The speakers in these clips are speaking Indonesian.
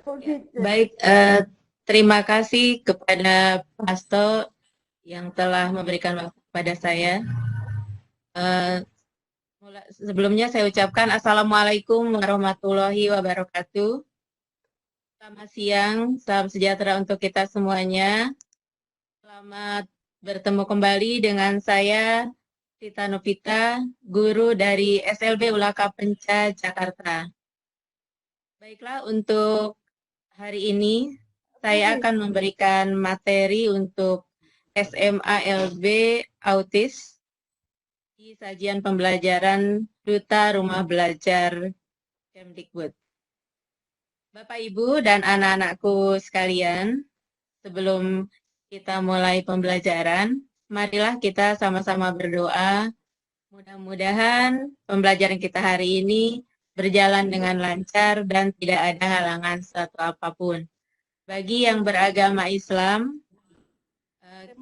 Ya, baik, terima kasih kepada Pak Hasto yang telah memberikan waktu kepada saya. Eh, Sebelumnya saya ucapkan Assalamualaikum warahmatullahi wabarakatuh. Selamat siang, salam sejahtera untuk kita semuanya. Selamat bertemu kembali dengan saya, Tita Novita, guru dari SLB Ulaka Penca, Jakarta. Baiklah, untuk hari ini saya akan memberikan materi untuk SMA LB Autis di sajian pembelajaran Duta Rumah Belajar Kemdikbud. Bapak, Ibu, dan anak-anakku sekalian, sebelum kita mulai pembelajaran, marilah kita sama-sama berdoa. Mudah-mudahan pembelajaran kita hari ini berjalan dengan lancar dan tidak ada halangan suatu apapun. Bagi yang beragama Islam,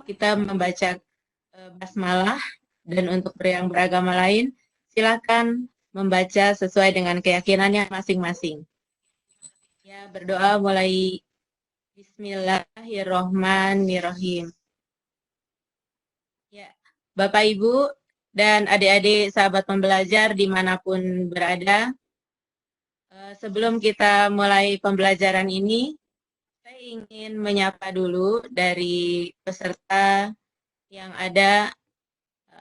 kita membaca basmalah, dan untuk yang beragama lain, silakan membaca sesuai dengan keyakinannya masing-masing. Ya, berdoa mulai Bismillahirrohmanirrohim. Ya, Bapak, Ibu, dan adik-adik sahabat pembelajar dimanapun berada, sebelum kita mulai pembelajaran ini, saya ingin menyapa dulu dari peserta yang ada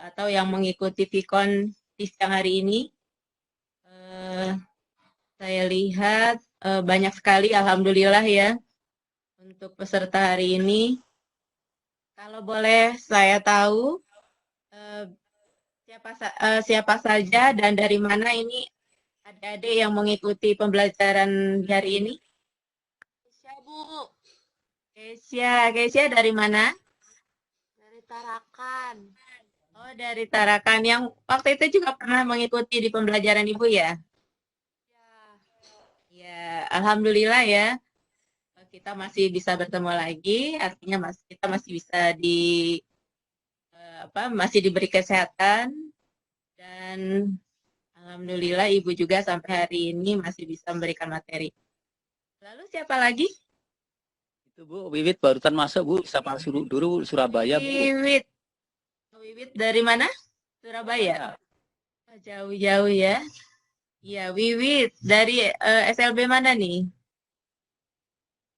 atau yang mengikuti Vkon di siang hari ini. Saya lihat banyak sekali, alhamdulillah ya, untuk peserta hari ini. Kalau boleh saya tahu siapa saja dan dari mana ini adik-adik yang mengikuti pembelajaran hari ini? Kesia, Bu. Kesia dari mana? Dari Tarakan. Oh, dari Tarakan. Yang waktu itu juga pernah mengikuti di pembelajaran Ibu ya? Ya, alhamdulillah ya. Kita masih bisa bertemu lagi, artinya kita masih bisa masih diberi kesehatan, dan alhamdulillah Ibu juga sampai hari ini masih bisa memberikan materi. Lalu siapa lagi? Itu Bu, Wiwit barusan masuk Bu, siapa dulu Surabaya Bu. Wiwit dari mana? Surabaya. Jauh-jauh ya. Ya, Wiwit dari SLB mana nih?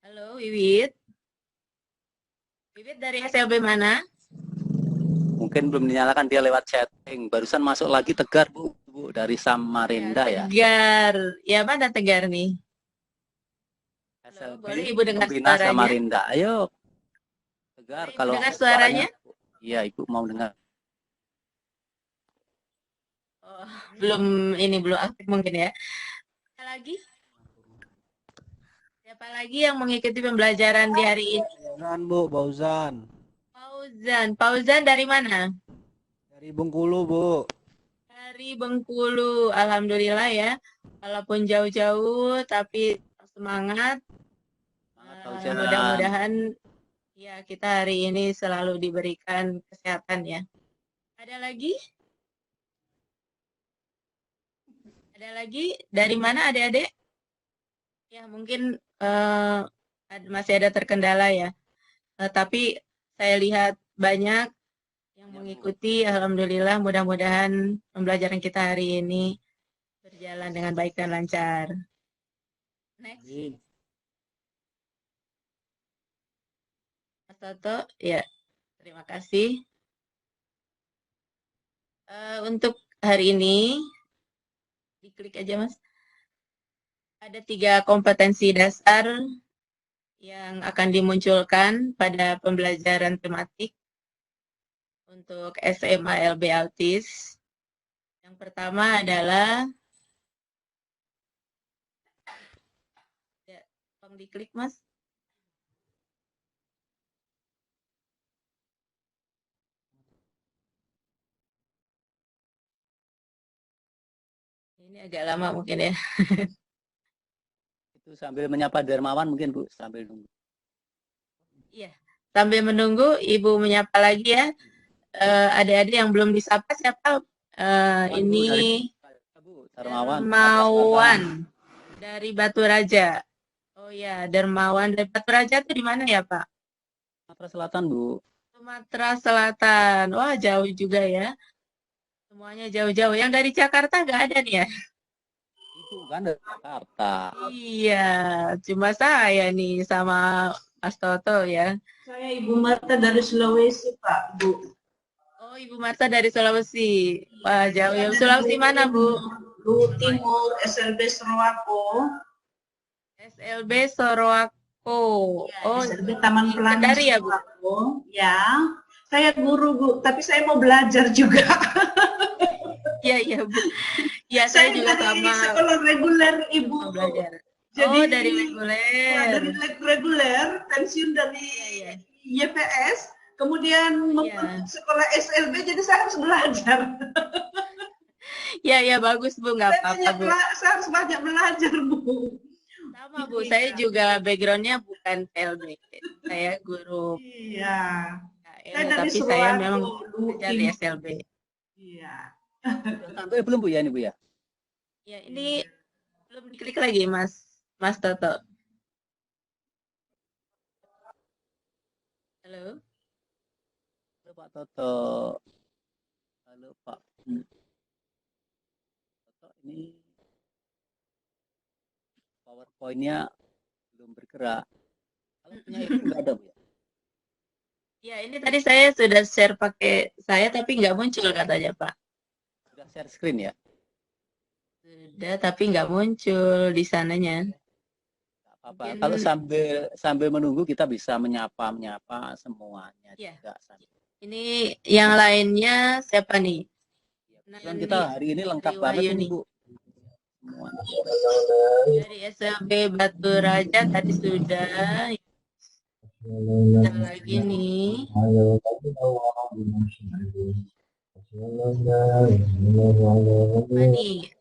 Halo Wiwit. Wiwit dari SLB mana? Mungkin belum dinyalakan, dia lewat chatting. Barusan masuk lagi Tegar Bu, dari Samarinda ya. Tegar. Ya, mana Tegar nih? SLB boleh Ibu dengar Pembina suaranya? Samarinda. Ayo Tegar, Ibu kalau dengar suaranya? Iya, Ibu mau dengar. Oh, belum aktif mungkin ya. Siapa lagi? Siapa lagi yang mengikuti pembelajaran di hari ini? Fauzan Bu, Fauzan. Fauzan dari mana? Dari Bengkulu Bu. Dari Bengkulu, alhamdulillah ya. Walaupun jauh-jauh, tapi semangat. Mudah-mudahan ya kita hari ini selalu diberikan kesehatan ya. Ada lagi? Ada lagi? Dari mana adik-adik? Ya mungkin masih ada terkendala ya. Tapi saya lihat banyak yang mengikuti. Alhamdulillah, mudah-mudahan pembelajaran kita hari ini berjalan dengan baik dan lancar. Next. Mas Toto, ya, terima kasih. Untuk hari ini, diklik aja Mas. Ada 3 kompetensi dasar yang akan dimunculkan pada pembelajaran tematik untuk SMA LB Autis. Yang pertama adalah, ya, tolong diklik Mas. Ini agak lama mungkin ya. Itu sambil menyapa Dermawan mungkin Bu, sambil nunggu. Iya, sambil menunggu Ibu menyapa lagi ya. Adik-adik yang belum disapa siapa? Ini Dermawan dari Batu Raja. Oh ya, Dermawan dan Batu Raja itu di mana ya, Pak? Sumatera Selatan, Bu. Sumatera Selatan. Wah, jauh juga ya. Semuanya jauh-jauh. Yang dari Jakarta nggak ada nih ya? Itu kan dari Jakarta. Iya, cuma saya nih sama Mas Toto ya. Saya Ibu Marta dari Sulawesi, Pak, Bu. Oh, Ibu Marta dari Sulawesi. Wah, jauh ya. Sulawesi mana, Bu? Lu Timur, SLB Sorowako. SLB Sorowako. Oh, SLB Taman di Pelangi Kendari ya, Bu? Sorowako. Ya, saya guru, Bu, tapi saya mau belajar juga. Iya, iya, Bu. Ya, saya juga dari sama. sekolah reguler, Ibu. Mau belajar. Jadi, Oh, dari reguler. dari reguler, pensiun dari YPS, kemudian membentuk sekolah SLB, jadi saya harus belajar. Ya, bagus, Bu. Nggak apa-apa, Bu. Saya harus banyak belajar, Bu. Sama, Bu. Saya juga background-nya bukan PLB. Saya guru. Iya. Saya tapi saya memang belajar di SLB. Iya. Sampai belum, Bu, ya ini, Bu, ya? Ya, ini belum diklik lagi, Mas Toto. Halo. Halo, Pak Toto. Halo, Pak. Toto, ini PowerPoint-nya belum bergerak. Kalau punya itu nggak ada, Bu, ya? Ya, ini tadi saya sudah share pakai saya, tapi nggak muncul katanya, Pak. Sudah share screen ya? Sudah, tapi nggak muncul di sananya. Nggak apa-apa. Kalau sambil menunggu kita bisa menyapa semuanya juga. Ini yang lainnya siapa nih? Dan kita hari ini lengkap banget ini, Bu. Semua. Dari SLB Batu Raja tadi sudah. Ada lagi nih. Apa nih?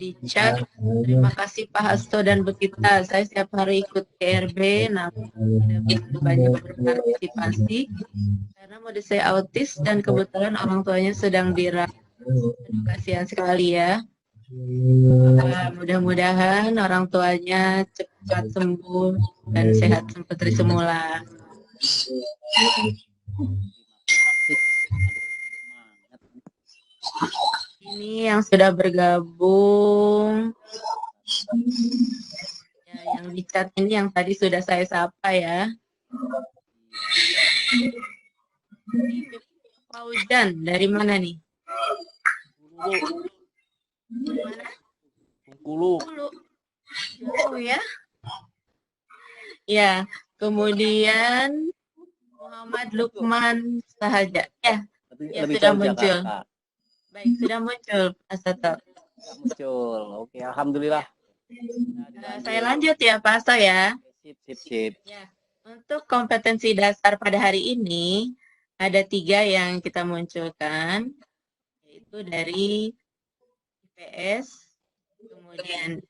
Di chat. Terima kasih Pak Hasto dan Bekita. Saya setiap hari ikut PRB, namun tidak begitu banyak berpartisipasi karena mode saya autis dan kebetulan orang tuanya sedang dirawat. Kasihan sekali ya. Mudah-mudahan orang tuanya cepat sembuh dan sehat seperti semula. Ini yang sudah bergabung. Ya, yang di chat ini yang tadi sudah saya sapa ya. Ini Fauzan dari mana nih? Bengkulu. Jauh ya. Ya, kemudian Muhammad Lukman Sahaja. Ya, lebih sudah muncul. Jakarta. Baik, sudah muncul, Pak Sato. Muncul. Oke, alhamdulillah. Saya lanjut ya, Pak Asto ya. Sip. Ya, untuk kompetensi dasar pada hari ini ada 3 yang kita munculkan, yaitu dari IPS, kemudian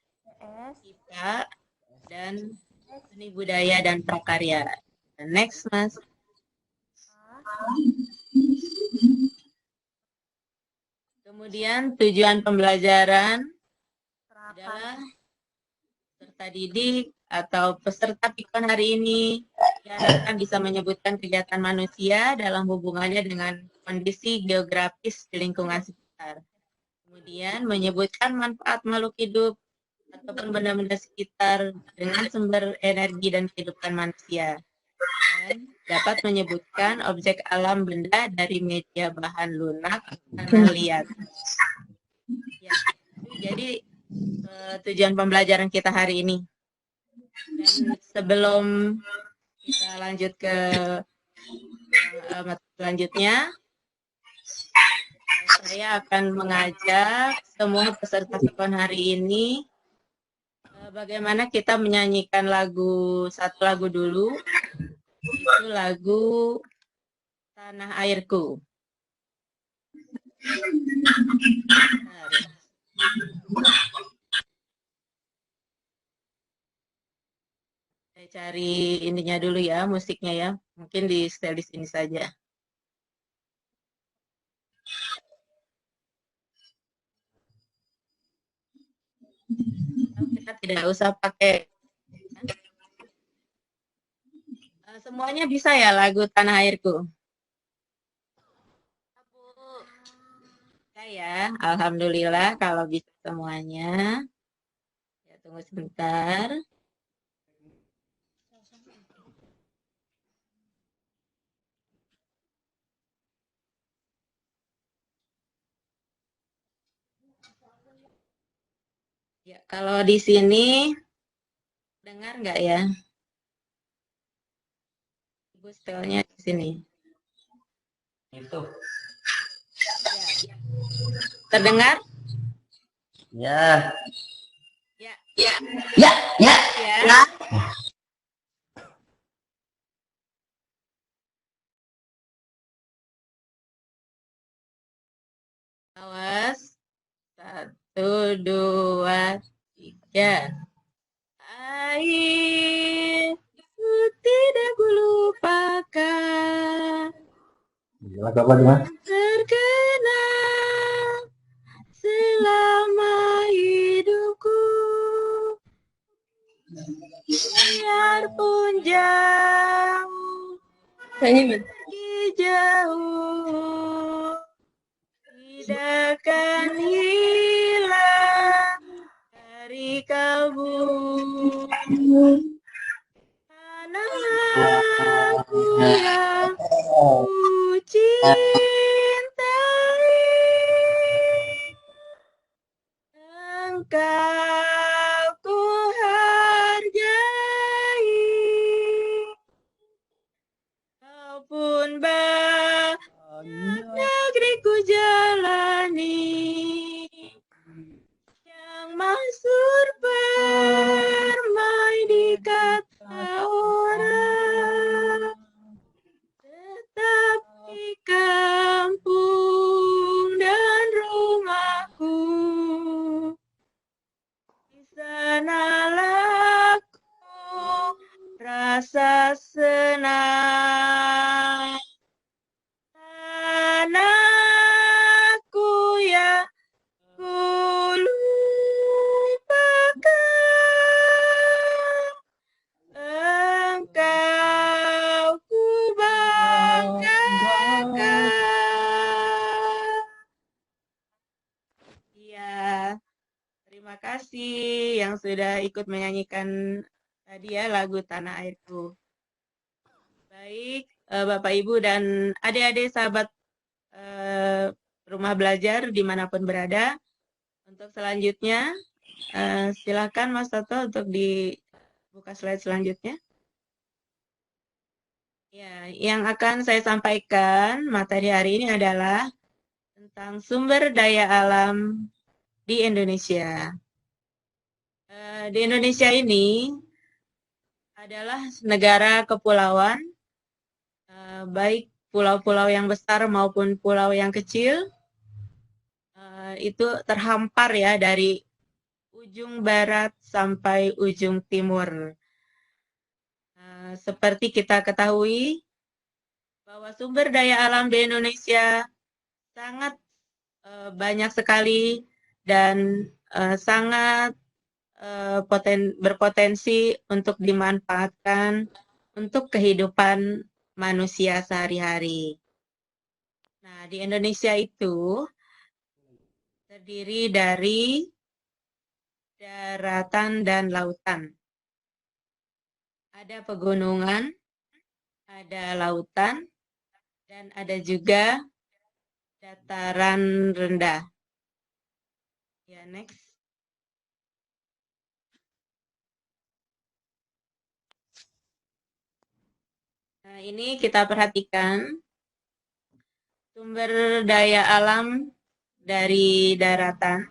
IPA, dan seni budaya dan prakarya. Next, Mas. Kemudian tujuan pembelajaran adalah peserta didik atau peserta pikon hari ini diharapkan bisa menyebutkan kegiatan manusia dalam hubungannya dengan kondisi geografis di lingkungan sekitar. Kemudian menyebutkan manfaat makhluk hidup ataupun benda-benda sekitar dengan sumber energi dan kehidupan manusia. Dan dapat menyebutkan objek alam benda dari media bahan lunak tanah liat. Ya, jadi tujuan pembelajaran kita hari ini. Dan sebelum kita lanjut ke materi selanjutnya, saya akan mengajak semua peserta pikon hari ini bagaimana kita menyanyikan satu lagu dulu, yaitu lagu Tanah Airku. Saya cari ininya dulu ya, musiknya ya. Mungkin di setel di sini saja. Kita tidak usah pakai. Semuanya bisa ya lagu Tanah Airku? Bisa ya, alhamdulillah kalau bisa semuanya. Ya, tunggu sebentar. Ya, kalau di sini dengar nggak ya? Ibu setelnya di sini. Itu. Ya. Terdengar? Ya. Ya. Ya. Ya. Ya. Ya. Awas. 1, 2, 3. Airku tidak kulupakan. Lagu apa nih, Mas? Terkenal selama hidupku. Biarpun jauh, pergi jauh, tidak akan hilang dari kalbu. Anakku yang ku cintai, engkau ku hargai, kau pun banyak negeri ku jalani, yang masuk permai di kata orang, tetapi kampung dan rumahku, di sanalah ku rasa senang. Anakku yang ku lupakan, engkau ku banggakan. Ya, terima kasih yang sudah ikut menyanyikan tadi ya lagu Tanah Airku. Baik, Bapak Ibu dan adik-adik sahabat rumah belajar dimanapun berada. Untuk selanjutnya, silakan Mas Toto untuk dibuka slide selanjutnya. Ya, yang akan saya sampaikan materi hari ini adalah tentang sumber daya alam di Indonesia. Di Indonesia ini adalah negara kepulauan, baik pulau-pulau yang besar maupun pulau yang kecil, itu terhampar ya dari ujung barat sampai ujung timur. Seperti kita ketahui bahwa sumber daya alam di Indonesia sangat banyak sekali dan sangat berpotensi untuk dimanfaatkan untuk kehidupan manusia sehari-hari. Nah, di Indonesia itu terdiri dari daratan dan lautan. Ada pegunungan, ada lautan, dan ada juga dataran rendah. Ya, next. Nah, ini kita perhatikan sumber daya alam dari daratan.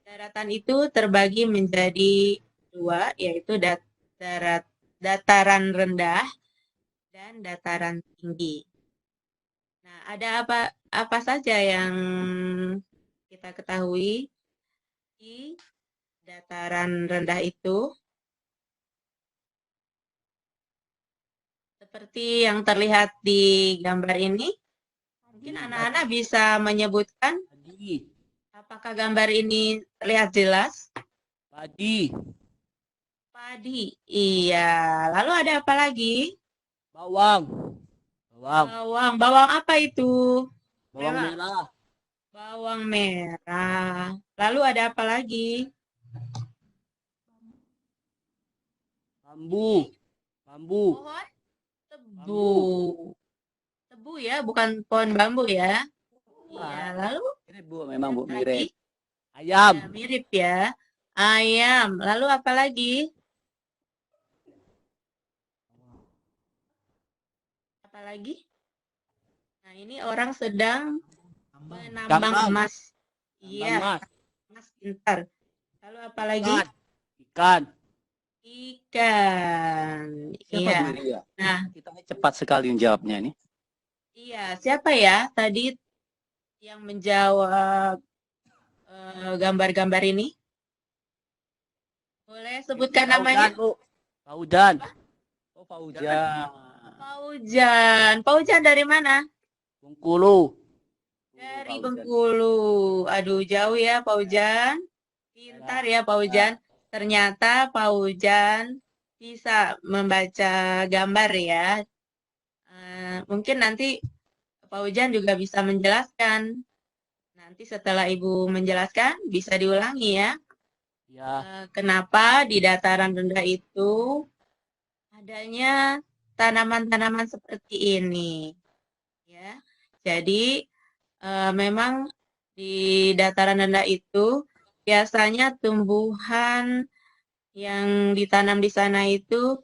Daratan itu terbagi menjadi dua, yaitu dataran rendah dan dataran tinggi. Nah, ada apa saja yang kita ketahui di dataran rendah itu? Seperti yang terlihat di gambar ini, mungkin anak-anak bisa menyebutkan apakah gambar ini terlihat jelas? Padi. Padi. Iya. Lalu ada apa lagi? Bawang. Bawang. Bawang. Bawang apa itu? Bawang merah. Bawang merah. Lalu ada apa lagi? Bambu. Bambu. Pohon tebu. Tebu ya, bukan pohon bambu ya. Iya, lalu Mirip Bu, memang Bu, lagi? mirip. Ayam. Ya, mirip ya. Ayam. Lalu apa lagi? Apa lagi? Nah, ini orang sedang menambang Tambang. emas. Tambang Iya, emas. emas pintar. Lalu apa lagi? Ikan. Ikan. Siapa Iya. Bu ini ya? Nah, Kita cepat sekali menjawabnya ini. iya. Siapa ya tadi yang menjawab gambar-gambar ini? Boleh sebutkan namanya? Paudan, Bu. Paudan. Oh, Fauzan. Paujan. Paujan dari mana? Bengkulu. Dari Fauzan. Bengkulu. Aduh, jauh ya Paujan. Pintar ya Paujan. Ternyata Paujan bisa membaca gambar ya. Mungkin nanti Paujan juga bisa menjelaskan. Nanti setelah Ibu menjelaskan, bisa diulangi ya. Ya. Kenapa di dataran rendah itu adanya tanaman-tanaman seperti ini. Ya. Jadi memang di dataran rendah itu biasanya tumbuhan yang ditanam di sana itu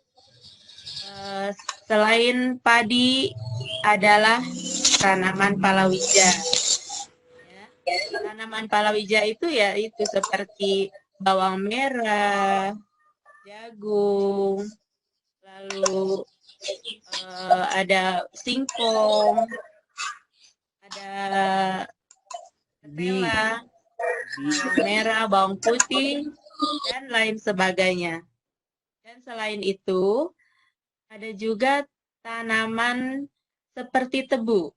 selain padi adalah tanaman palawija. Ya. Tanaman palawija itu ya itu seperti bawang merah, jagung, lalu ada singkong, ada ketela, bawang merah, bawang putih, dan lain sebagainya. Dan selain itu, ada juga tanaman seperti tebu.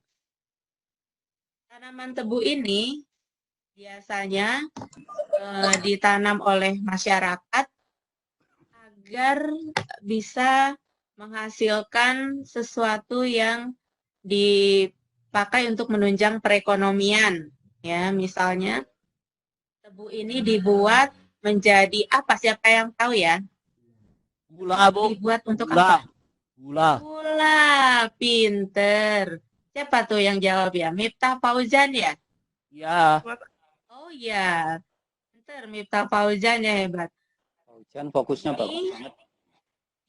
Tanaman tebu ini biasanya ditanam oleh masyarakat agar bisa menghasilkan sesuatu yang dipakai untuk menunjang perekonomian. Ya, misalnya tebu ini dibuat menjadi apa? Siapa yang tahu ya? Gula, Bu. Dibuat untuk Gula. apa? Gula. Gula, pinter. Siapa tuh yang jawab ya? Miftah Fauzan ya? Ya. Oh iya, pinter. Miftah Fauzan ya, hebat. Fauzan fokusnya Ini, bagus banget.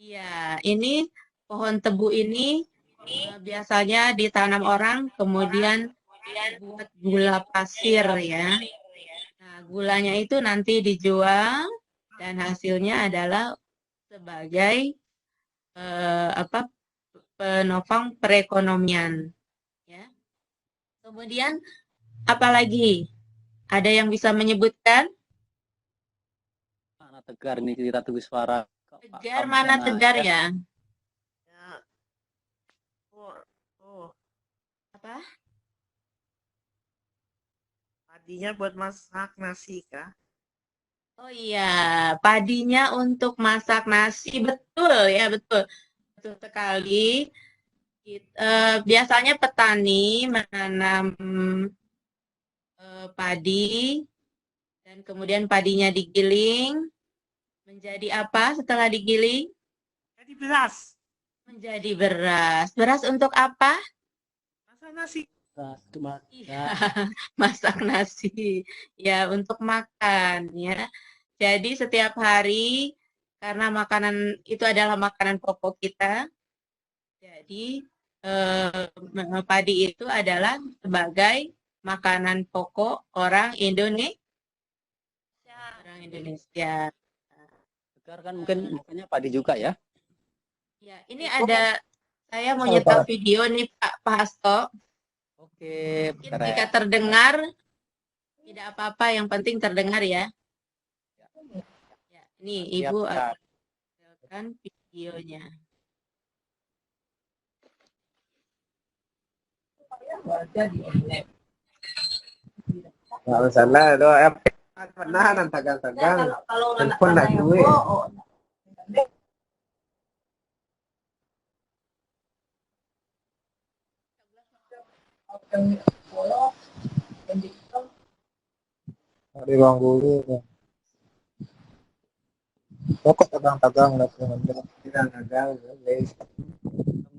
iya, ini pohon tebu ini biasanya ditanam orang, kemudian buat gula pasir ya. Nah, gulanya itu nanti dijual dan hasilnya adalah sebagai penopang perekonomian. Ya. Kemudian apalagi? Ada yang bisa menyebutkan? Mana tegar nih kita tunggu suara. Tegar mana tegar ya? Apa? Padinya buat masak nasi kah? Oh iya, padinya untuk masak nasi, betul ya, betul. Betul sekali. Biasanya petani menanam padi dan kemudian padinya digiling menjadi apa setelah digiling? Jadi beras. Menjadi beras. Beras untuk apa? Masak nasi. Iya, masak nasi. Ya, untuk makan ya. Jadi setiap hari karena makanan itu adalah makanan pokok kita. Jadi padi itu adalah sebagai makanan pokok orang Indonesia. Orang Indonesia. Tegar kan mungkin makanya padi juga ya. Ya, ini ada saya mau nyetel video nih Pak Hasto. Oke, Mungkin jika terdengar tidak apa-apa, yang penting terdengar ya. Ya, ini Ibu akan videonya. Nggak salah itu Pernah tagang-tagang. Kalau Handphone nak yang duit. Ada bang dulu. Pokok tagang-tagang lah tagang-tagang.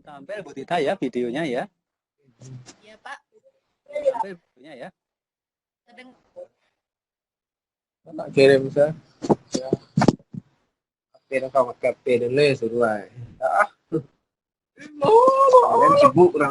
Tampil Bu Tita ya videonya ya. Iya, Pak. Tampil videonya ya. Sedang Tak kirim saya. Kapten kau kapten dulu suruh. Ah. Kalian sibuk orang.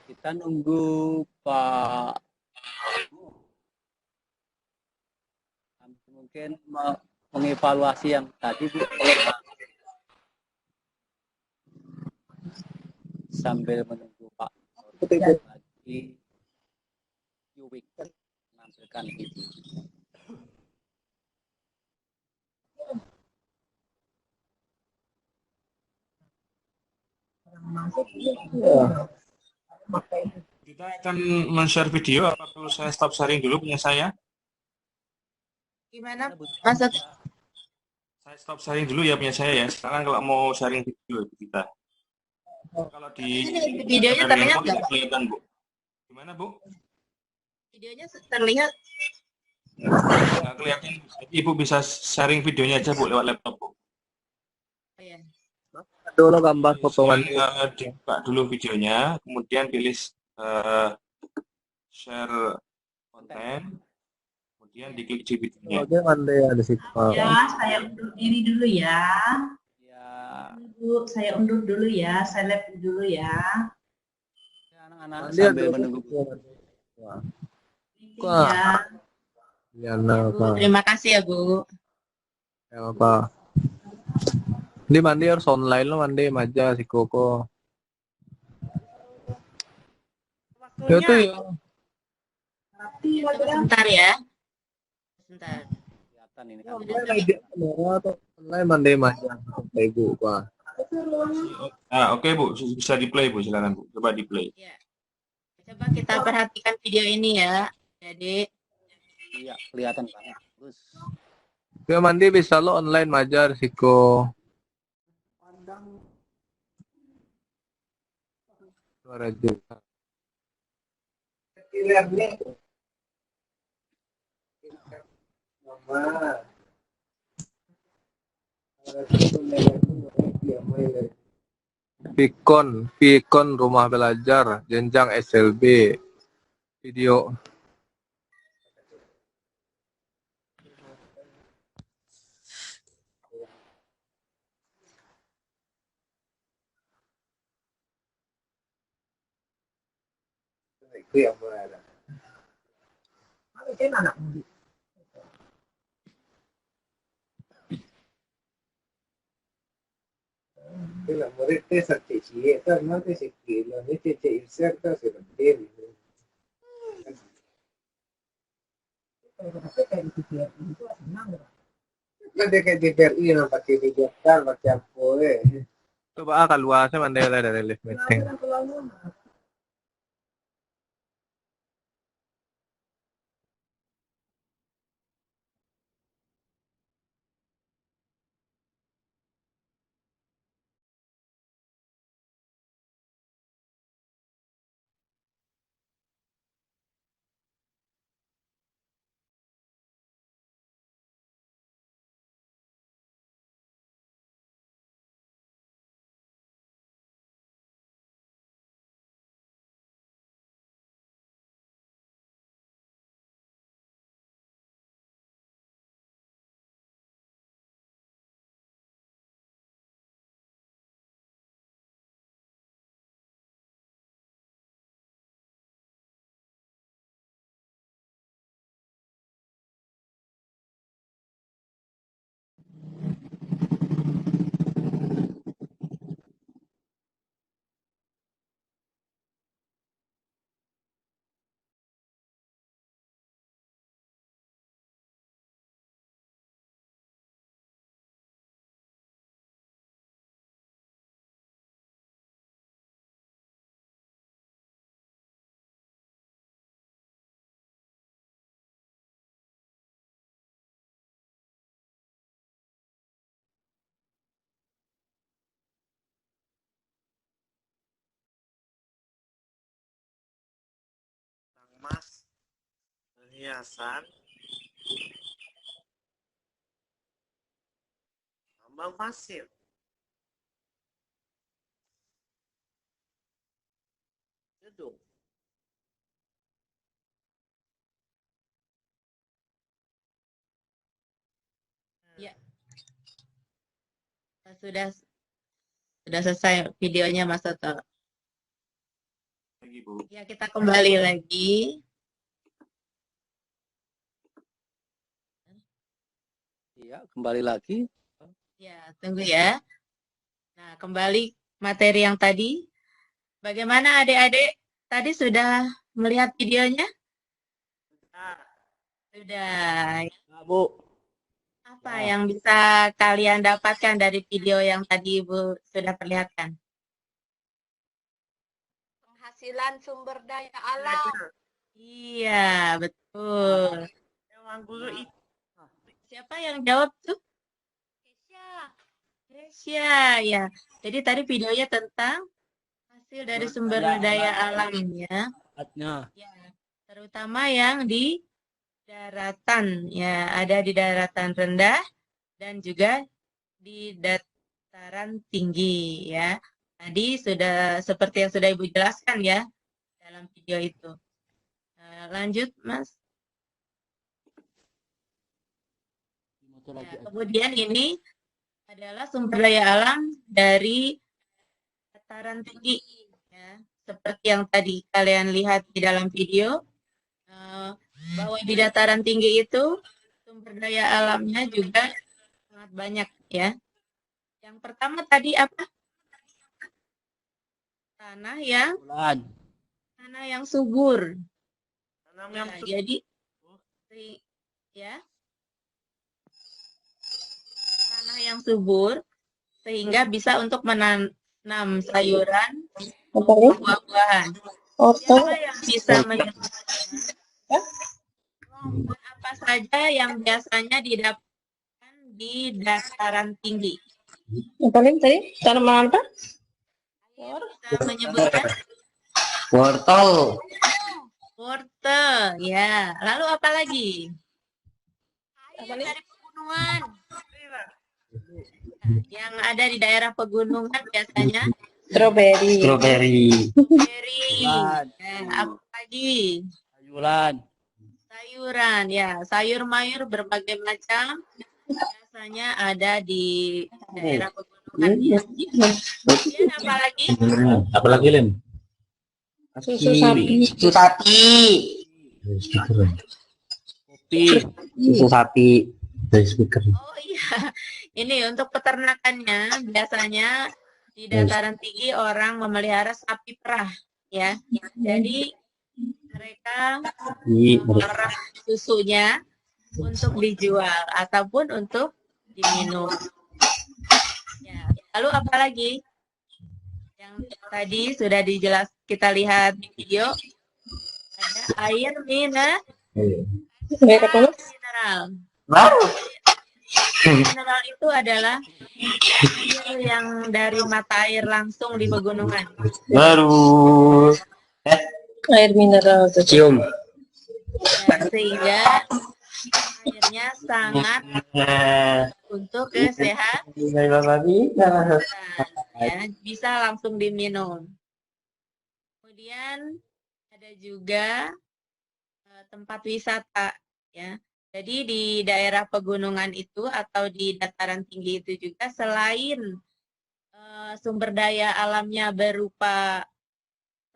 Kita nunggu Pak mungkin mengevaluasi yang tadi Bu. Sambil menunggu Pak lagi Yuwik menampilkan video. Kita akan men-share video, apa perlu saya stop sharing dulu punya saya? gimana? Maksud Saya stop sharing dulu ya punya saya ya. Sekarang kalau mau sharing video itu kita. Kalau di videonya dari terlihat handphone nggak, tidak Pak? kelihatan Bu. Gimana Bu? Videonya terlihat. Nggak kelihatan. Jadi, Ibu bisa sharing videonya aja Bu lewat laptop Bu. Oh, ya. Dulu gambar potongan. Dibuka dulu videonya, kemudian pilih share konten, kemudian diklik di videonya. Oke, mandai ada sih. Ya, saya undur diri dulu ya. Ya, Bu, saya undur dulu ya. Saya live dulu ya. anak-anak Mandi sambil ada menunggu. Wah. Ya. Ya, Bu, apa? terima kasih ya, Bu. Ya, apa? Di mandi harus online lo mandi maja si Koko. Ya tuh ya. Sebentar ya. Sebentar. Kelihatan ini Online mandi maja sampai Ibu Pak. Oke Bu, bisa di play Bu, silakan Bu, coba di play. Ya. Coba kita perhatikan video ini ya. Jadi iya kelihatan banget. Terus Ya mandi bisa lo online maja risiko. Suara juga. Vicon rumah belajar jenjang SLB video. Itu yang mana? La mujer esa que chieta, no te se que la nete te inserta se lo entiende. Nanti kayak TVRI yang pakai digital, pakai apa Coba keluar saya mandai dari live meeting. emas, perhiasan, tambang pasir. Gedung. Ya, sudah selesai videonya Mas Toto. Lagi, Bu. Ya, kita kembali lagi. Iya, kembali lagi. Ya, tunggu ya. Nah, kembali materi yang tadi. Bagaimana adik-adik? Tadi sudah melihat videonya? Nah, Sudah. Ya, Bu. Apa Ya. yang bisa kalian dapatkan dari video yang tadi Ibu sudah perlihatkan? Penghasilan sumber daya alam. Iya, betul. Emang guru itu. Siapa yang jawab tuh? Keisha. Grecia, ya. Jadi tadi videonya tentang hasil dari sumber daya alam ya. Saatnya. Ya, terutama yang di daratan ya, ada di daratan rendah dan juga di dataran tinggi ya. Tadi sudah seperti yang sudah Ibu jelaskan ya dalam video itu. Lanjut Mas. Ya, kemudian ini adalah sumber daya alam dari dataran tinggi ya. Seperti yang tadi kalian lihat di dalam video, bahwa di dataran tinggi itu sumber daya alamnya juga sangat banyak ya. Yang pertama tadi apa? Tanah yang subur. Tanam yang Nah, jadi ya, tanah yang subur sehingga bisa untuk menanam sayuran maupun buah-buahan. Siapa yang bisa menyebutkan apa saja yang biasanya didapatkan di dataran tinggi? Paling tadi tanaman apa? Bisa menyebutkan Wortel. wortel, ya. Lalu apa lagi? Air dari pegunungan. Nah, yang ada di daerah pegunungan biasanya Strawberry. beri. Apa lagi? Sayuran, ya. Sayur mayur berbagai macam biasanya ada di daerah pegunungan. Ya. Kemudian apa lagi? Apalagi Lim? Susu sapi. Susu sapi. Susu sapi. Dari speaker. Oh iya, ini untuk peternakannya biasanya di dataran tinggi orang memelihara sapi perah, ya. Jadi mereka memerah susunya untuk dijual ataupun untuk diminum. Ya. Lalu apa lagi? Yang tadi sudah kita lihat di video, ada air mineral. Mineral itu adalah air yang dari mata air langsung di pegunungan. Air mineral. Cium. Ya, sehingga airnya sangat untuk kesehatan. Ya, bisa langsung diminum. Kemudian ada juga tempat wisata ya. Jadi di daerah pegunungan itu atau di dataran tinggi itu juga selain sumber daya alamnya berupa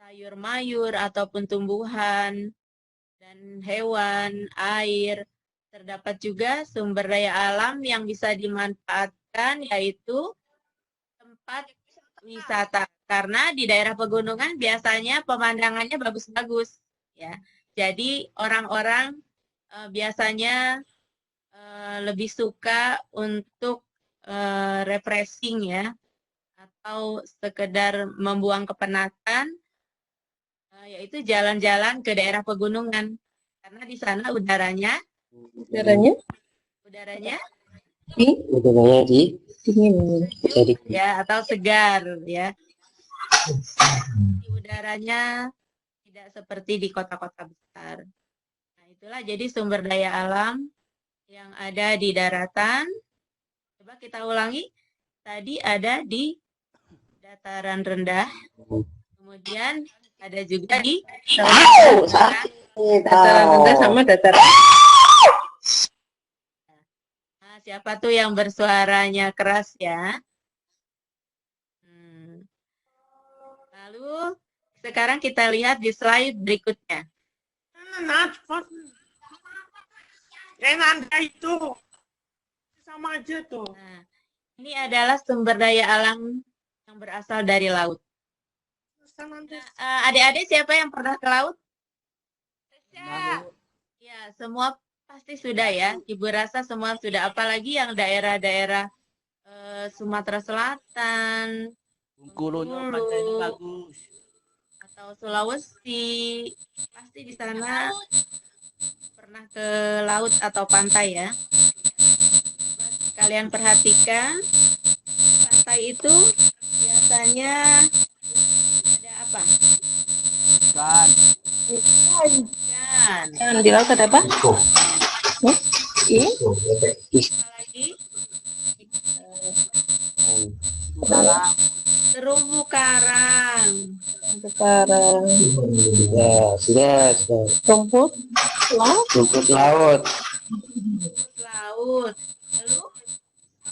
sayur mayur ataupun tumbuhan dan hewan, air, terdapat juga sumber daya alam yang bisa dimanfaatkan yaitu tempat wisata. Karena di daerah pegunungan biasanya pemandangannya bagus-bagus ya. Jadi orang-orang biasanya lebih suka untuk refreshing ya, atau sekedar membuang kepenatan, yaitu jalan-jalan ke daerah pegunungan karena di sana udaranya dingin ya atau segar ya. Udaranya tidak seperti di kota-kota besar. Nah, itulah jadi sumber daya alam yang ada di daratan. Coba kita ulangi. Tadi ada di dataran rendah, kemudian ada juga di Dataran rendah sama dataran. Nah, siapa tuh yang bersuaranya keras ya? Lalu sekarang kita lihat di slide berikutnya. Anda itu sama aja tuh. Nah, ini adalah sumber daya alam yang berasal dari laut. Adik-adik siapa yang pernah ke laut? Ya, semua pasti sudah ya. Ibu rasa semua sudah. Apalagi yang daerah-daerah Sumatera Selatan, Bengkulunya pantainya bagus. atau Sulawesi, pasti di sana pernah ke laut atau pantai ya. Kalian perhatikan, pantai itu biasanya ada apa? Ikan. Ikan. Di laut ada apa? Apa lagi? Terumbu karang. Sekarang Ya, sudah. rumput laut. Rumput laut. Rumput laut. Lalu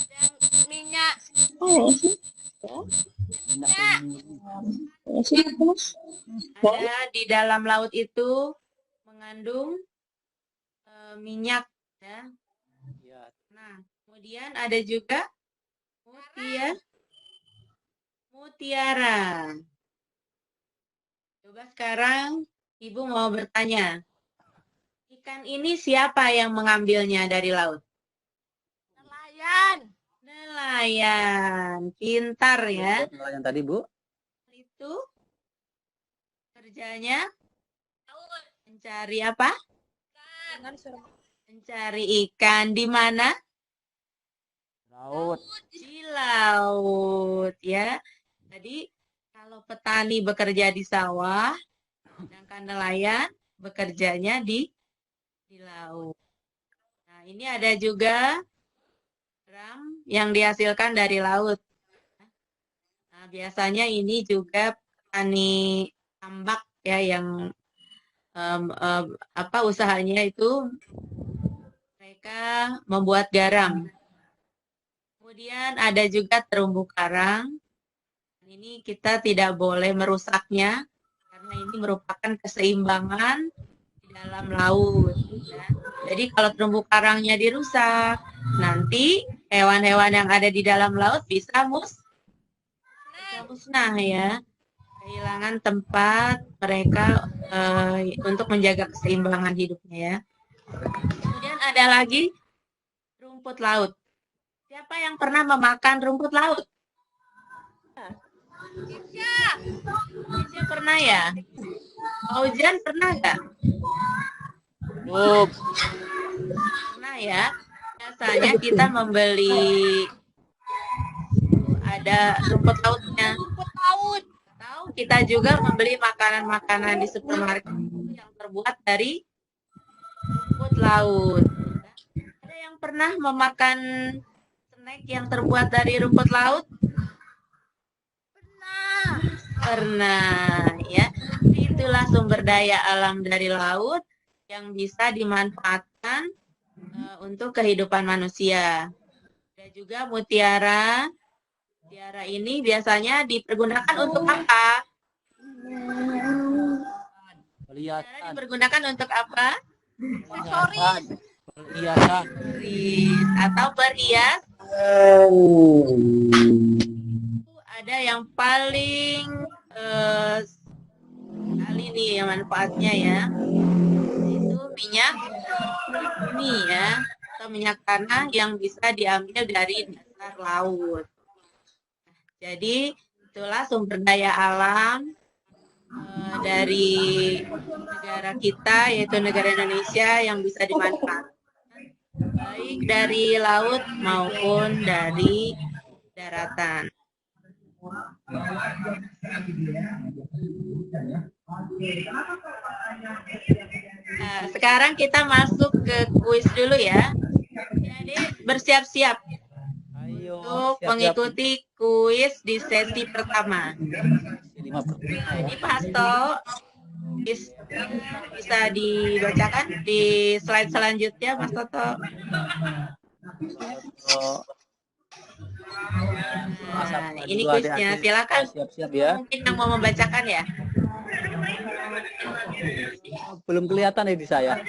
Dan minyak. Oh, sih. Sih, Mas. ada di dalam laut itu mengandung minyak ya. Nah, kemudian ada juga mutiara. Coba sekarang Ibu mau bertanya. Ikan ini siapa yang mengambilnya dari laut? Nelayan. Nelayan. Pintar ya. Nelayan tadi, Bu. Itu kerjanya mencari apa? Mencari ikan di mana? Laut. Di laut ya. Jadi kalau petani bekerja di sawah, sedangkan nelayan bekerjanya di laut. Nah, ini ada juga garam yang dihasilkan dari laut. Nah, biasanya ini juga petani tambak ya yang usahanya itu mereka membuat garam. Kemudian ada juga terumbu karang. Ini kita tidak boleh merusaknya karena ini merupakan keseimbangan di dalam laut. Ya. Jadi kalau terumbu karangnya dirusak, nanti hewan-hewan yang ada di dalam laut bisa musnah ya. Kehilangan tempat mereka untuk menjaga keseimbangan hidupnya ya. Kemudian ada lagi rumput laut. Siapa yang pernah memakan rumput laut? Kisha pernah ya? Aujan pernah nggak? Pernah ya? Biasanya kita membeli ada rumput lautnya. Rumput laut. Atau kita juga membeli makanan-makanan di supermarket yang terbuat dari rumput laut. Ada yang pernah memakan snack yang terbuat dari rumput laut? Pernah ya. Itulah sumber daya alam dari laut yang bisa dimanfaatkan untuk kehidupan manusia. Ada juga mutiara. Mutiara ini biasanya dipergunakan untuk apa? Perhiasan. Dipergunakan untuk apa? Perhiasan. Atau berhias. Ada yang paling kali nih manfaatnya ya, itu minyak bumi ya, atau minyak tanah yang bisa diambil dari dasar laut. Jadi itulah sumber daya alam dari negara kita, yaitu negara Indonesia, yang bisa dimanfaatkan baik dari laut maupun dari daratan. Nah, sekarang kita masuk ke kuis dulu ya. Jadi bersiap-siap Ayo, untuk siap-siap. mengikuti kuis di sesi pertama. Jadi Pak Hasto, bisa dibacakan di slide selanjutnya, Mas Toto. Nah, ini kuisnya, silakan. Siap-siap ya. Mungkin yang mau membacakan ya. Belum kelihatan ya di saya.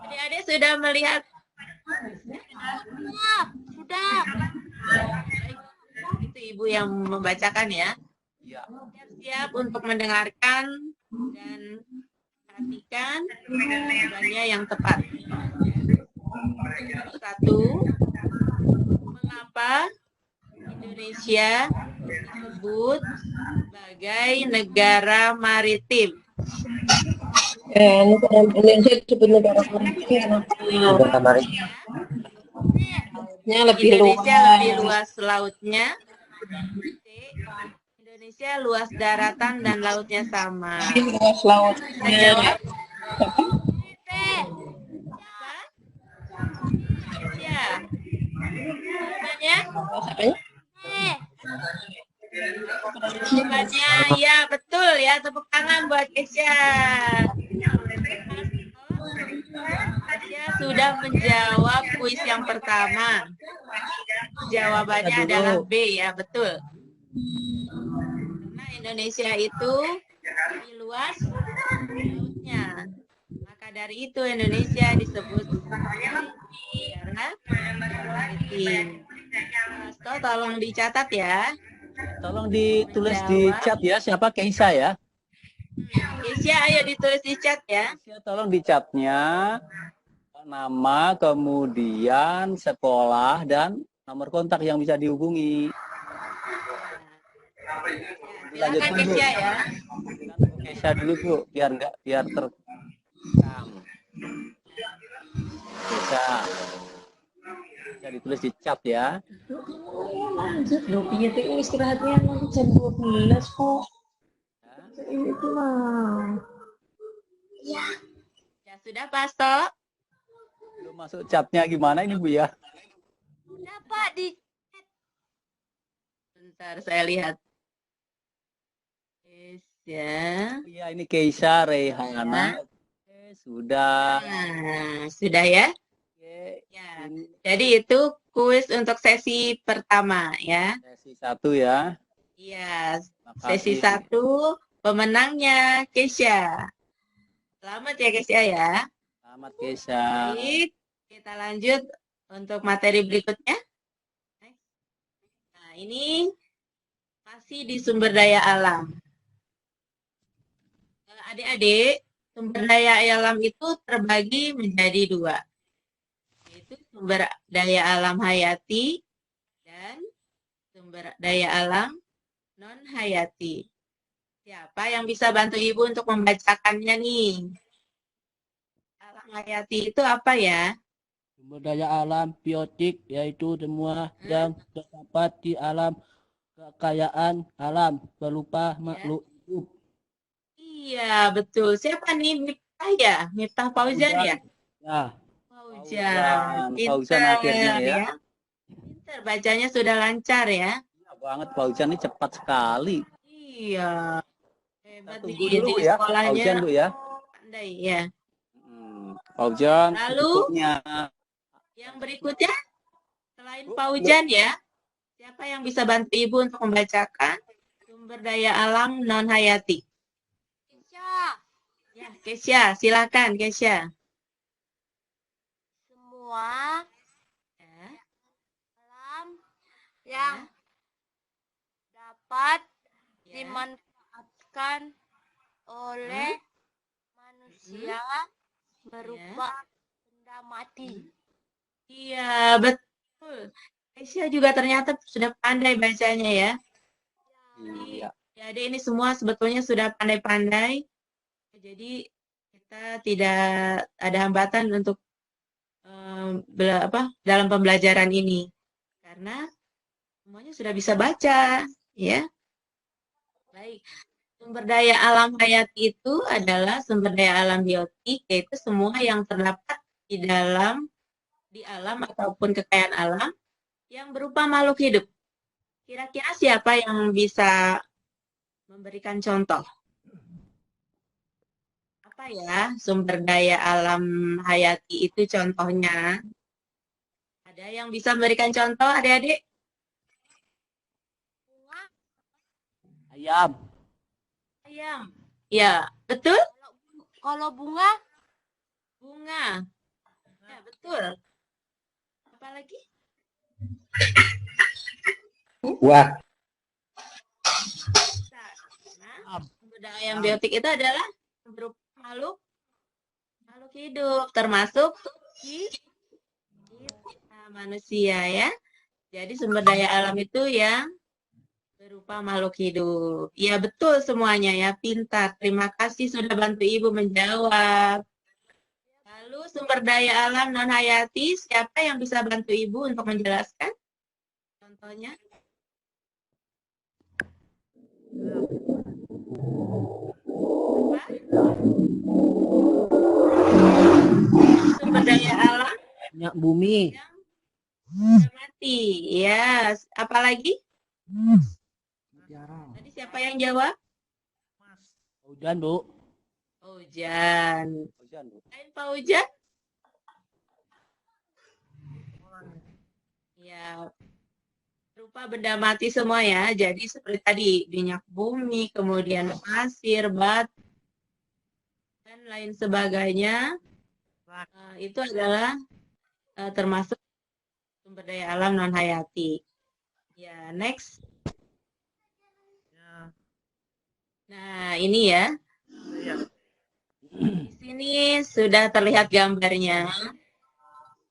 Adik-adik sudah melihat? Sudah. Itu Ibu yang membacakan ya. Siap-siap untuk mendengarkan dan perhatikan jawabannya yang tepat. 1. Mengapa Indonesia disebut sebagai negara maritim? Indonesia disebut negara maritim. Negara maritim. Indonesia lebih luas lautnya. Indonesia luas daratan dan lautnya sama. Luas lautnya. Jawab. Ya. Jawabannya ya, betul ya. Tepuk tangan buat Kesya. Dia sudah menjawab kuis yang pertama. Jawabannya adalah B ya, betul. Karena Indonesia itu lebih luas lautnya. Maka dari itu Indonesia disebut negara maritim. Hasto, tolong dicatat ya. Tolong ditulis di chat ya, siapa Keisha ya? Keisha, ayo ditulis di chat ya. Keisha, tolong di chatnya nama, kemudian sekolah, dan nomor kontak yang bisa dihubungi. Silakan Keisha ya. Keisha dulu Bu, biar terekam. Keisha. Bisa ditulis di chat ya. Lanjut dong, PYTU istirahatnya nanti jam 12 kok. Ini tuh lah. Ya sudah Pak Hasto. Belum masuk chatnya gimana ini Bu ya? Sudah Pak di Bentar saya lihat. Ya. Iya, ini Keisha, Rehana. Oke, sudah. Nah, sudah ya? Oke. Ya. Jadi itu kuis untuk sesi pertama ya. Sesi 1 ya. Iya. Makasih. Sesi 1 pemenangnya Keisha. Selamat ya Keisha ya. Selamat Keisha. Baik, kita lanjut untuk materi berikutnya. Nah, ini masih di sumber daya alam. Adik-adik, sumber daya alam itu terbagi menjadi 2. Yaitu sumber daya alam hayati dan sumber daya alam non-hayati. Siapa yang bisa bantu Ibu untuk membacakannya nih? Alam hayati itu apa ya? Sumber daya alam biotik, yaitu semua yang terdapat di alam kekayaan alam berupa makhluk hidup. Iya, betul. Siapa nih? Miftah ya? Miftah Fauzan ya? Ya. Fauzan. Fauzan akhirnya ya. Pintar, bacanya sudah lancar ya? Iya banget, Fauzan ini cepat sekali. Iya. Hebat Tunggu di dulu ya, sekolahnya. Fauzan Bu ya. Pandai ya. Fauzan. Lalu berikutnya. yang berikutnya selain Fauzan ya, siapa yang bisa bantu Ibu untuk membacakan sumber daya alam non hayati? Ya, Kesya, silakan Kesya. semua alam yang dapat dimanfaatkan oleh manusia berupa benda mati. Iya, betul. Kesya juga ternyata sudah pandai bacanya ya. Iya. Jadi ini semua sebetulnya sudah pandai-pandai. Jadi kita tidak ada hambatan untuk dalam pembelajaran ini karena semuanya sudah bisa baca, ya. Baik. Sumber daya alam hayati itu adalah sumber daya alam biotik, yaitu semua yang terdapat di alam ataupun kekayaan alam yang berupa makhluk hidup. Kira-kira siapa yang bisa memberikan contoh? Apa ya sumber daya alam hayati itu contohnya? Ada yang bisa memberikan contoh, adik-adik? Ayam. Ayam. Ya, betul? Kalau bunga? Bunga. Ya, betul. Apa lagi? Wah. Nah, sumber daya biotik itu adalah berupa makhluk hidup, termasuk manusia ya. Jadi sumber daya alam itu yang berupa makhluk hidup. Ya betul semuanya ya, pintar. Terima kasih sudah bantu Ibu menjawab. Lalu sumber daya alam non hayati, siapa yang bisa bantu Ibu untuk menjelaskan? Contohnya? Sumber daya alam Minyak bumi. yang mati. Ya, apalagi? Tadi siapa yang jawab? Hujan, Bu. Hujan. Lain Pak Hujan? Ya, berupa benda mati semua ya. Jadi seperti tadi, minyak bumi, kemudian pasir, batu, dan lain sebagainya. Itu adalah termasuk sumber daya alam non hayati. Ya, next. Nah, ini ya. Di sini sudah terlihat gambarnya.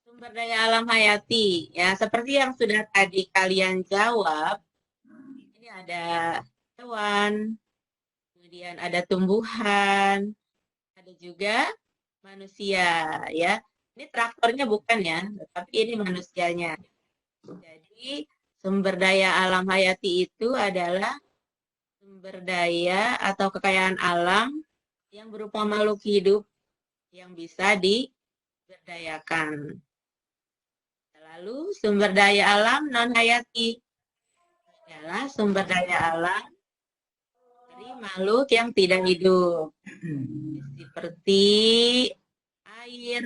Sumber daya alam hayati. Ya, seperti yang sudah tadi kalian jawab. Ini ada hewan, kemudian ada tumbuhan, ada juga manusia, ya. Ini traktornya bukan ya, tetapi ini manusianya. Jadi, sumber daya alam hayati itu adalah sumber daya atau kekayaan alam yang berupa makhluk hidup yang bisa diberdayakan. Lalu sumber daya alam non hayati adalah sumber daya alam dari makhluk yang tidak hidup, seperti air,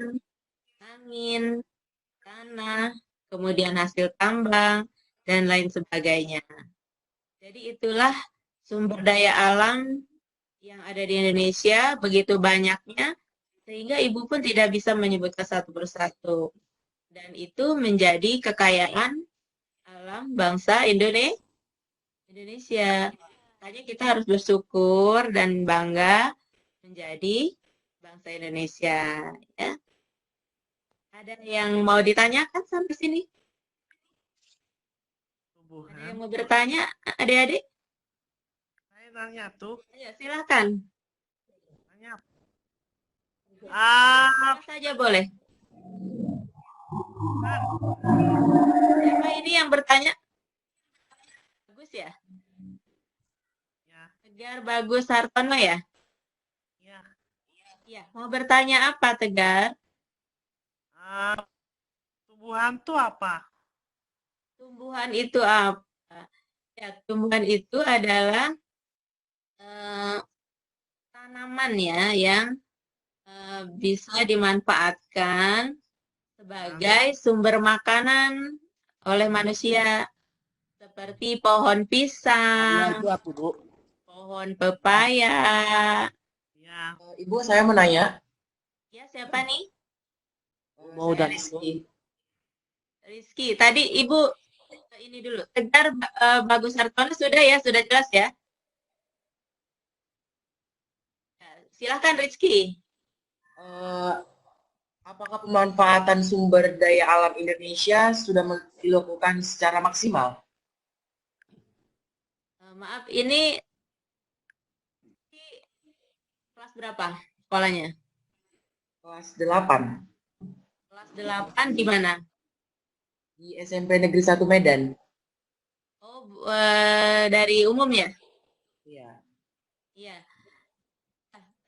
angin, tanah, kemudian hasil tambang, dan lain sebagainya. Jadi itulah sumber daya alam yang ada di Indonesia, begitu banyaknya, sehingga Ibu pun tidak bisa menyebutkan satu persatu. Dan itu menjadi kekayaan alam bangsa Indonesia. Makanya kita harus bersyukur dan bangga menjadi bangsa Indonesia. Ya. Ada yang mau ditanyakan sampai sini? Ada yang mau bertanya, adik-adik? Saya nanya tuh. Ya, silakan. Nanya. Apa saja boleh. Siapa ini yang bertanya? Bagus ya? Tegar Bagus Hartono ya? Iya. Ya, mau bertanya apa Tegar? Tumbuhan tuh apa? Tumbuhan itu apa? Ya, tumbuhan itu adalah tanaman ya yang bisa dimanfaatkan sebagai sumber makanan oleh manusia, seperti pohon pisang, pohon pepaya. Ya. Ibu, saya mau nanya. Ya, siapa nih? Mau dan Rizky. Tadi Ibu ini dulu. Tegar Bagus Hartono sudah ya, sudah jelas ya. Silahkan Rizky. Apakah pemanfaatan sumber daya alam Indonesia sudah dilakukan secara maksimal? Maaf, ini kelas berapa sekolahnya? Kelas 8. Kelas 8 di mana? Di SMP Negeri 1 Medan. Oh, dari umum ya? Iya. Iya.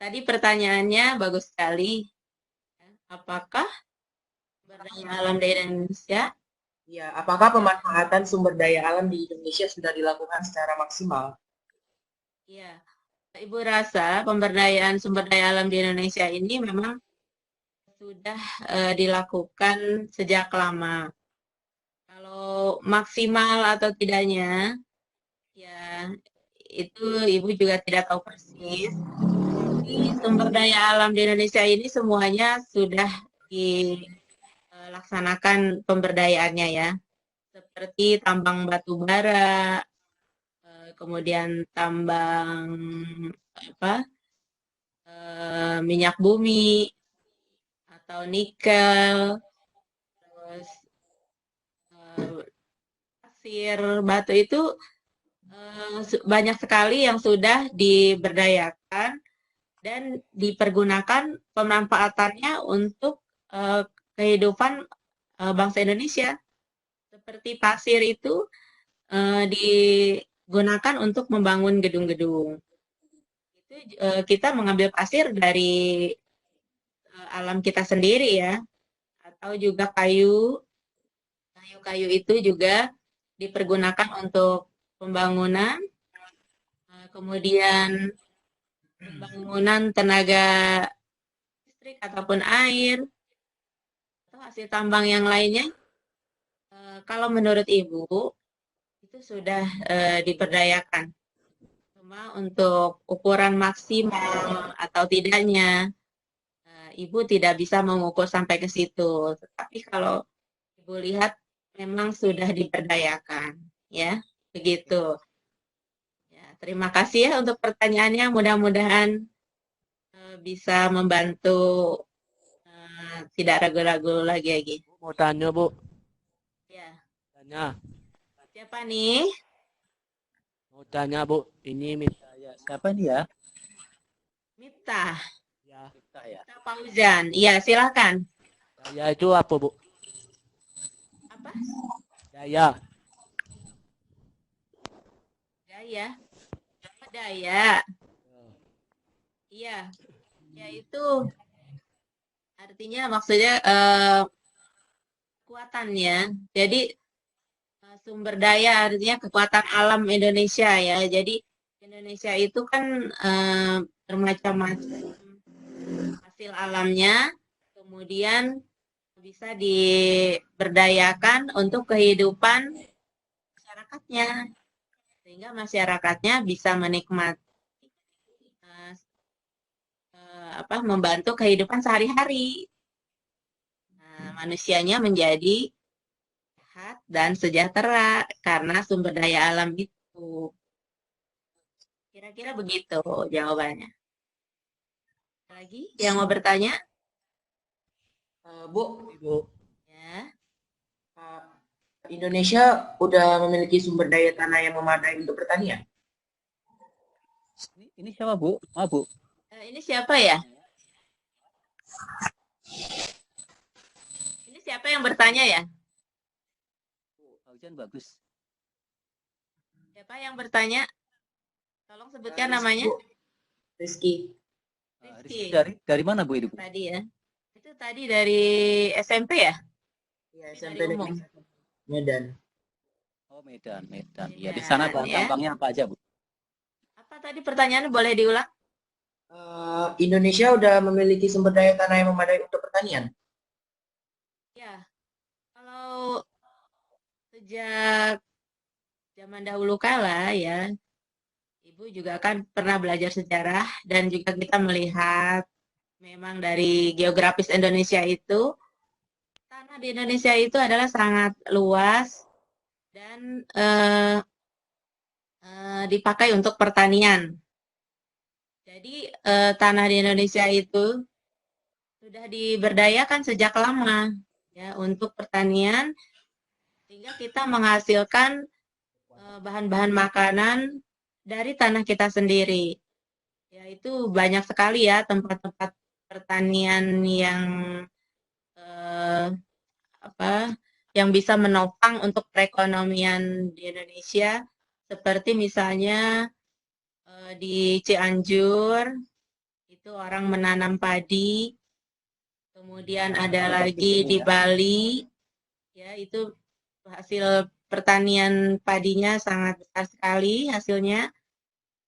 Tadi pertanyaannya bagus sekali. Apakah sumber daya alam di Indonesia? Ya, apakah pemanfaatan sumber daya alam di Indonesia sudah dilakukan secara maksimal? Iya. Ibu rasa pemberdayaan sumber daya alam di Indonesia ini memang sudah dilakukan sejak lama. Kalau maksimal atau tidaknya, ya itu Ibu juga tidak tahu persis. Tapi sumber daya alam di Indonesia ini semuanya sudah dilaksanakan pemberdayaannya ya. Seperti tambang batu bara, kemudian tambang minyak bumi atau nikel, terus pasir, batu itu banyak sekali yang sudah diberdayakan dan dipergunakan pemanfaatannya untuk kehidupan bangsa Indonesia. Seperti pasir itu digunakan untuk membangun gedung-gedung. Itu kita mengambil pasir dari alam kita sendiri ya, atau juga kayu. Kayu-kayu itu juga dipergunakan untuk pembangunan, kemudian pembangunan tenaga listrik ataupun air, atau hasil tambang yang lainnya. Kalau menurut Ibu, itu sudah diberdayakan. Cuma untuk ukuran maksimal atau tidaknya, Ibu tidak bisa mengukur sampai ke situ. Tetapi kalau Ibu lihat, memang sudah diberdayakan. Ya, begitu. Ya, terima kasih ya untuk pertanyaannya. Mudah-mudahan bisa membantu, tidak ragu-ragu lagi. Mau tanya, Bu. Ya. Tanya. Siapa nih? Mau tanya, Bu. Ini Mita. Ya, siapa nih ya? Mita. Ya. Mita ya. Mita Fauzan. Iya, silakan. Daya itu apa, Bu? Apa? Daya. Daya. Apa daya? Iya. Yaitu artinya maksudnya kekuatannya. Jadi sumber daya artinya kekuatan alam Indonesia ya. Jadi Indonesia itu kan bermacam-macam hasil alamnya, kemudian bisa diberdayakan untuk kehidupan masyarakatnya, sehingga masyarakatnya bisa menikmati membantu kehidupan sehari-hari. Manusianya menjadi sehat dan sejahtera karena sumber daya alam itu. Kira-kira begitu jawabannya. Lagi yang mau bertanya? Bu, ya. Indonesia udah memiliki sumber daya tanah yang memadai untuk pertanian? Ini siapa, Bu? Ah, Bu. Ini siapa ya? Ini siapa yang bertanya ya? Fauzan bagus. Siapa yang bertanya? Tolong sebutkan namanya. Rizky. Rizky. Dari mana, Bu, itu? Tadi ya. Itu tadi dari SMP ya? Iya, SMP Negeri Medan. Oh, Medan. Ya, di sana bahan tambangnya apa aja, Bu? Apa tadi pertanyaannya, boleh diulang? Indonesia udah memiliki sumber daya tanah yang memadai untuk pertanian? Ya, kalau sejak zaman dahulu kala ya, Ibu juga kan pernah belajar sejarah dan juga kita melihat memang dari geografis Indonesia itu, tanah di Indonesia itu adalah sangat luas dan dipakai untuk pertanian. Jadi tanah di Indonesia itu sudah diberdayakan sejak lama ya untuk pertanian, sehingga kita menghasilkan bahan-bahan makanan dari tanah kita sendiri. Ya, itu banyak sekali ya tempat-tempat pertanian yang yang bisa menopang untuk perekonomian di Indonesia, seperti misalnya di Cianjur itu orang menanam padi. Kemudian ada lagi di Bali, ya itu hasil pertanian padinya sangat besar sekali hasilnya.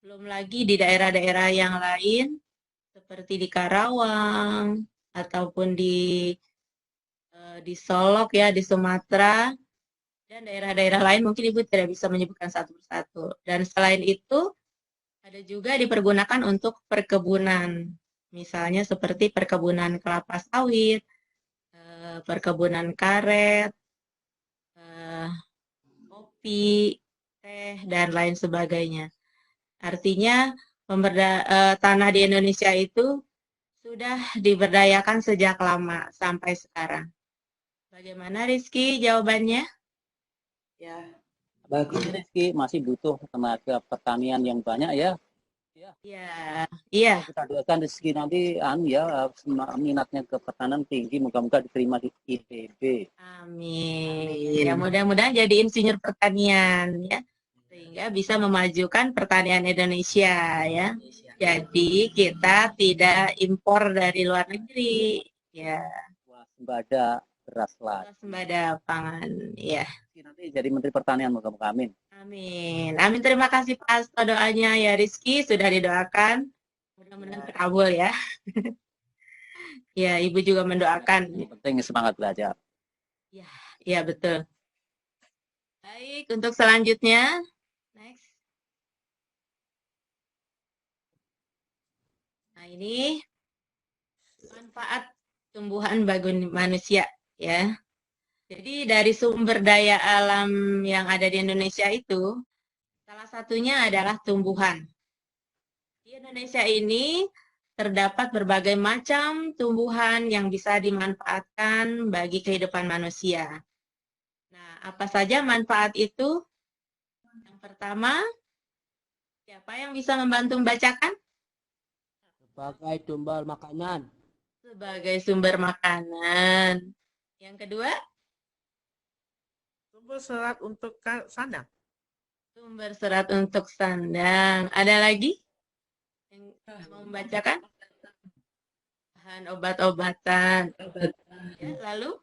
Belum lagi di daerah-daerah yang lain seperti di Karawang ataupun di Solok ya di Sumatera dan daerah-daerah lain mungkin Ibu tidak bisa menyebutkan satu persatu. Dan selain itu ada juga dipergunakan untuk perkebunan. Misalnya seperti perkebunan kelapa sawit, perkebunan karet, kopi, teh, dan lain sebagainya. Artinya tanah di Indonesia itu sudah diberdayakan sejak lama sampai sekarang. Bagaimana Rizky jawabannya? Ya, Bagus Rizky, masih butuh tenaga pertanian yang banyak ya. Iya. Kita doakan Rizky nanti minatnya ke pertanian tinggi, moga-moga diterima di ITB. Amin. Ya mudah-mudahan jadi insinyur pertanian ya, sehingga bisa memajukan pertanian Indonesia ya. Jadi kita tidak impor dari luar negeri ya. Waspada beras lah. Waspada pangan ya. Nanti jadi Menteri Pertanian, moga-moga amin. Amin. Amin. Terima kasih Pak Asto doanya ya Rizky sudah didoakan. Mudah-mudahan terkabul ya. Ya, Ibu juga mendoakan. Yang penting semangat belajar. Ya, betul. Baik, untuk selanjutnya. Next. Nah, ini manfaat tumbuhan bagi manusia ya. Jadi dari sumber daya alam yang ada di Indonesia itu, salah satunya adalah tumbuhan. Di Indonesia ini terdapat berbagai macam tumbuhan yang bisa dimanfaatkan bagi kehidupan manusia. Nah, apa saja manfaat itu? Yang pertama, siapa yang bisa membantu membacakan? Sebagai sumber makanan. Sebagai sumber makanan. Yang kedua? Sumber serat untuk sandang. Sumber serat untuk sandang. Ada lagi yang mau membacakan? Bahan obat-obatan. Ya, lalu?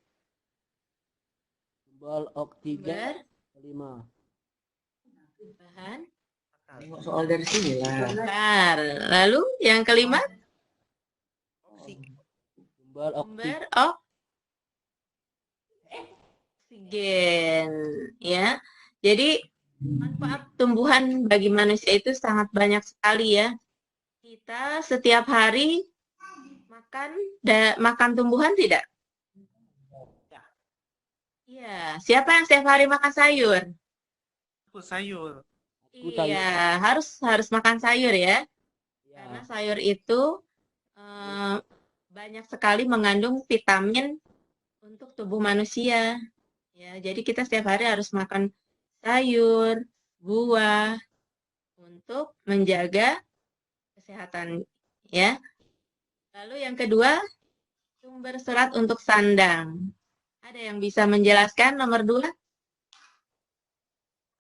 Sumber oksigen. Kelima. Bahan? soal dari sini lah. Bentar. Lalu yang kelima? Sumber oksigen ya. Jadi manfaat tumbuhan bagi manusia itu sangat banyak sekali ya. Kita setiap hari makan tumbuhan tidak? Iya. Siapa yang setiap hari makan sayur? Aku sayur. Iya, harus makan sayur ya. Karena sayur itu banyak sekali mengandung vitamin untuk tubuh manusia. Ya, jadi kita setiap hari harus makan sayur, buah untuk menjaga kesehatan ya. Lalu yang kedua, sumber serat untuk sandang. Ada yang bisa menjelaskan nomor 2?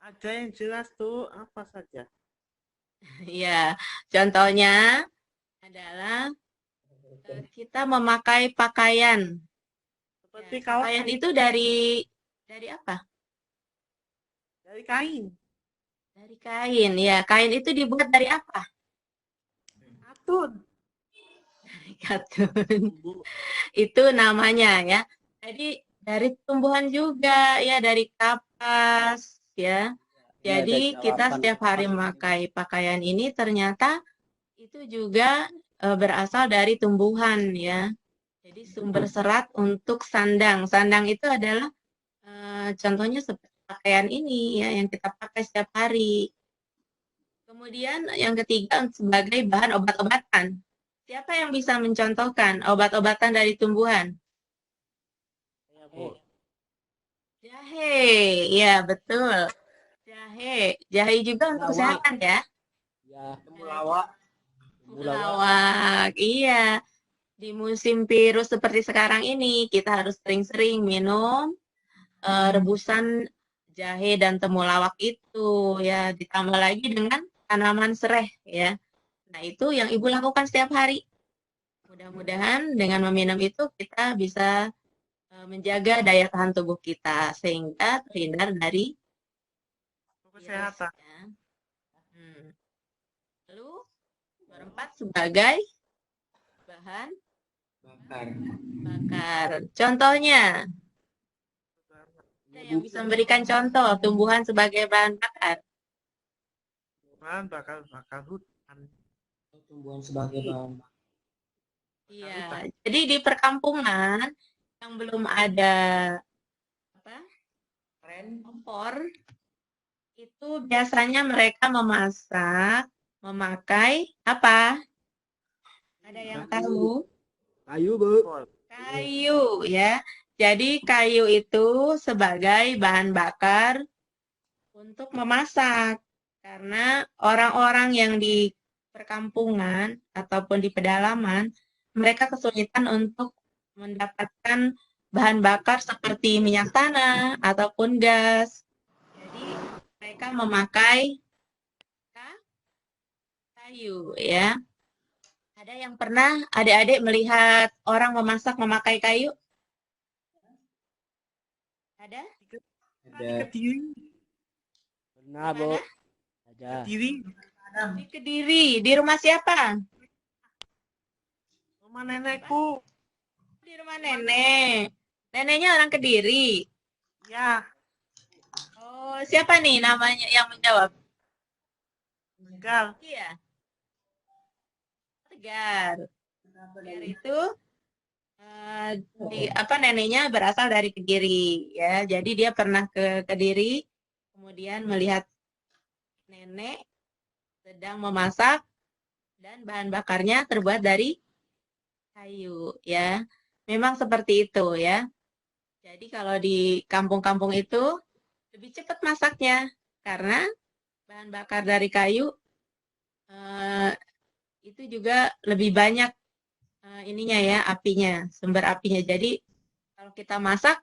Ada yang jelas tuh apa saja? Ya, contohnya adalah kita memakai pakaian. Seperti pakaian itu dari apa? Dari kain. Dari kain, ya. Kain itu dibuat dari apa? Katun. Dari katun. Itu namanya ya. Jadi dari tumbuhan juga ya, dari kapas ya. Jadi kita setiap hari memakai pakaian ini ternyata itu juga berasal dari tumbuhan ya. Jadi sumber serat untuk sandang. Sandang itu adalah contohnya seperti pakaian ini ya yang kita pakai setiap hari. Kemudian yang ketiga sebagai bahan obat-obatan. Siapa yang bisa mencontohkan obat-obatan dari tumbuhan? Jahe, ya betul. Jahe juga untuk kesehatan ya. Temulawak, iya. Di musim virus seperti sekarang ini kita harus sering-sering minum rebusan jahe dan temulawak itu ya, ditambah lagi dengan tanaman sereh ya. Nah, itu yang Ibu lakukan setiap hari. Mudah-mudahan dengan meminum itu kita bisa menjaga daya tahan tubuh kita sehingga terhindar dari virus. Kesehatan. Ya. Lalu nomor 4 sebagai bahan bakar. Contohnya, ada yang bisa memberikan contoh tumbuhan sebagai bahan bakar. Bahan bakar hutan. Tumbuhan sebagai bahan bakar. Iya, jadi di perkampungan yang belum ada kompor, itu biasanya mereka memasak memakai apa? Ada yang tahu? Kayu, Bu. Kayu ya. Jadi kayu itu sebagai bahan bakar untuk memasak. Karena orang-orang yang di perkampungan ataupun di pedalaman, mereka kesulitan untuk mendapatkan bahan bakar seperti minyak tanah ataupun gas. Jadi mereka memakai kayu ya. Ada yang pernah adik-adik melihat orang memasak memakai kayu? Ada? Ada. Kediri. Pernah, Bu. Ada. Kediri. Di Kediri. Di rumah siapa? Rumah nenekku. Di rumah nenek. Neneknya orang Kediri. Ya. Oh, siapa nih namanya yang menjawab? Tegar. Iya. Tegar. Tegar itu neneknya berasal dari Kediri ya. Jadi dia pernah ke Kediri, kemudian melihat nenek sedang memasak dan bahan bakarnya terbuat dari kayu ya. Memang seperti itu ya. Jadi kalau di kampung-kampung itu lebih cepat masaknya karena bahan bakar dari kayu itu juga lebih banyak ininya ya, apinya, sumber apinya. Jadi kalau kita masak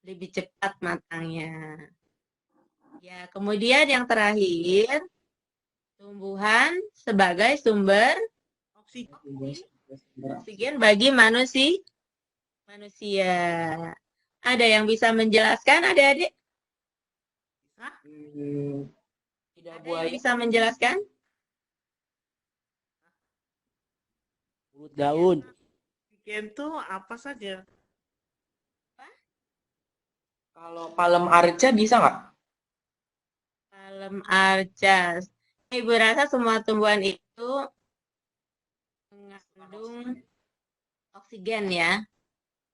lebih cepat matangnya. Ya, kemudian yang terakhir, tumbuhan sebagai sumber oksigen bagi manusia. Ada yang bisa menjelaskan, adik-adik? Ada yang bisa menjelaskan? Urut daun. Oksigen itu apa saja? Kalau palem arca bisa nggak? Palem arca. Ibu rasa semua tumbuhan itu mengandung oksigen ya.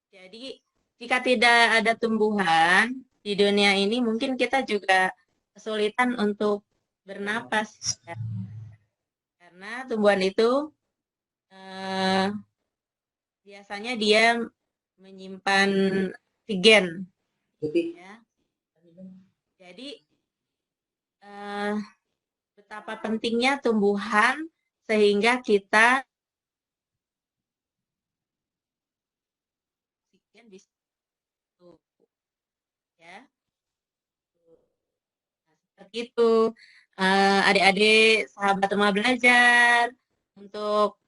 Jadi jika tidak ada tumbuhan di dunia ini, mungkin kita juga kesulitan untuk bernapas. Ya. Karena tumbuhan itu biasanya dia menyimpan oksigen. Ya. Jadi betapa pentingnya tumbuhan sehingga kita oksigen bisa ya. Nah, seperti itu adik-adik sahabat rumah belajar untuk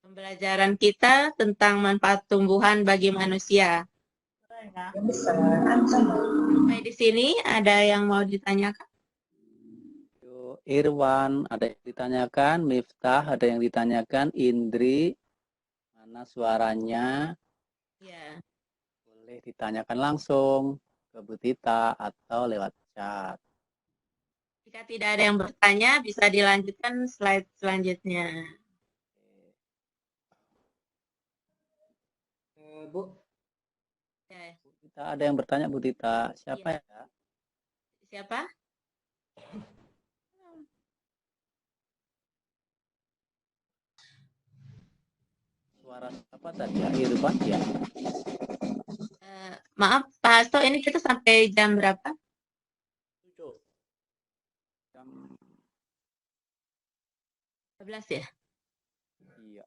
pembelajaran kita tentang manfaat tumbuhan bagi manusia. Sampai di sini ada yang mau ditanyakan? Irwan ada yang ditanyakan, Miftah ada yang ditanyakan, Indri mana suaranya? Ya. Boleh ditanyakan langsung ke Bu Tita atau lewat chat. Jika tidak ada yang bertanya, bisa dilanjutkan slide selanjutnya. Bu. Ya. Bu Tita ada yang bertanya, Bu Tita. Siapa ya? Siapa? Suara apa tadi? Irwan ya? Maaf Pak Hasto, ini kita sampai jam berapa? Jam 12 ya? Iya.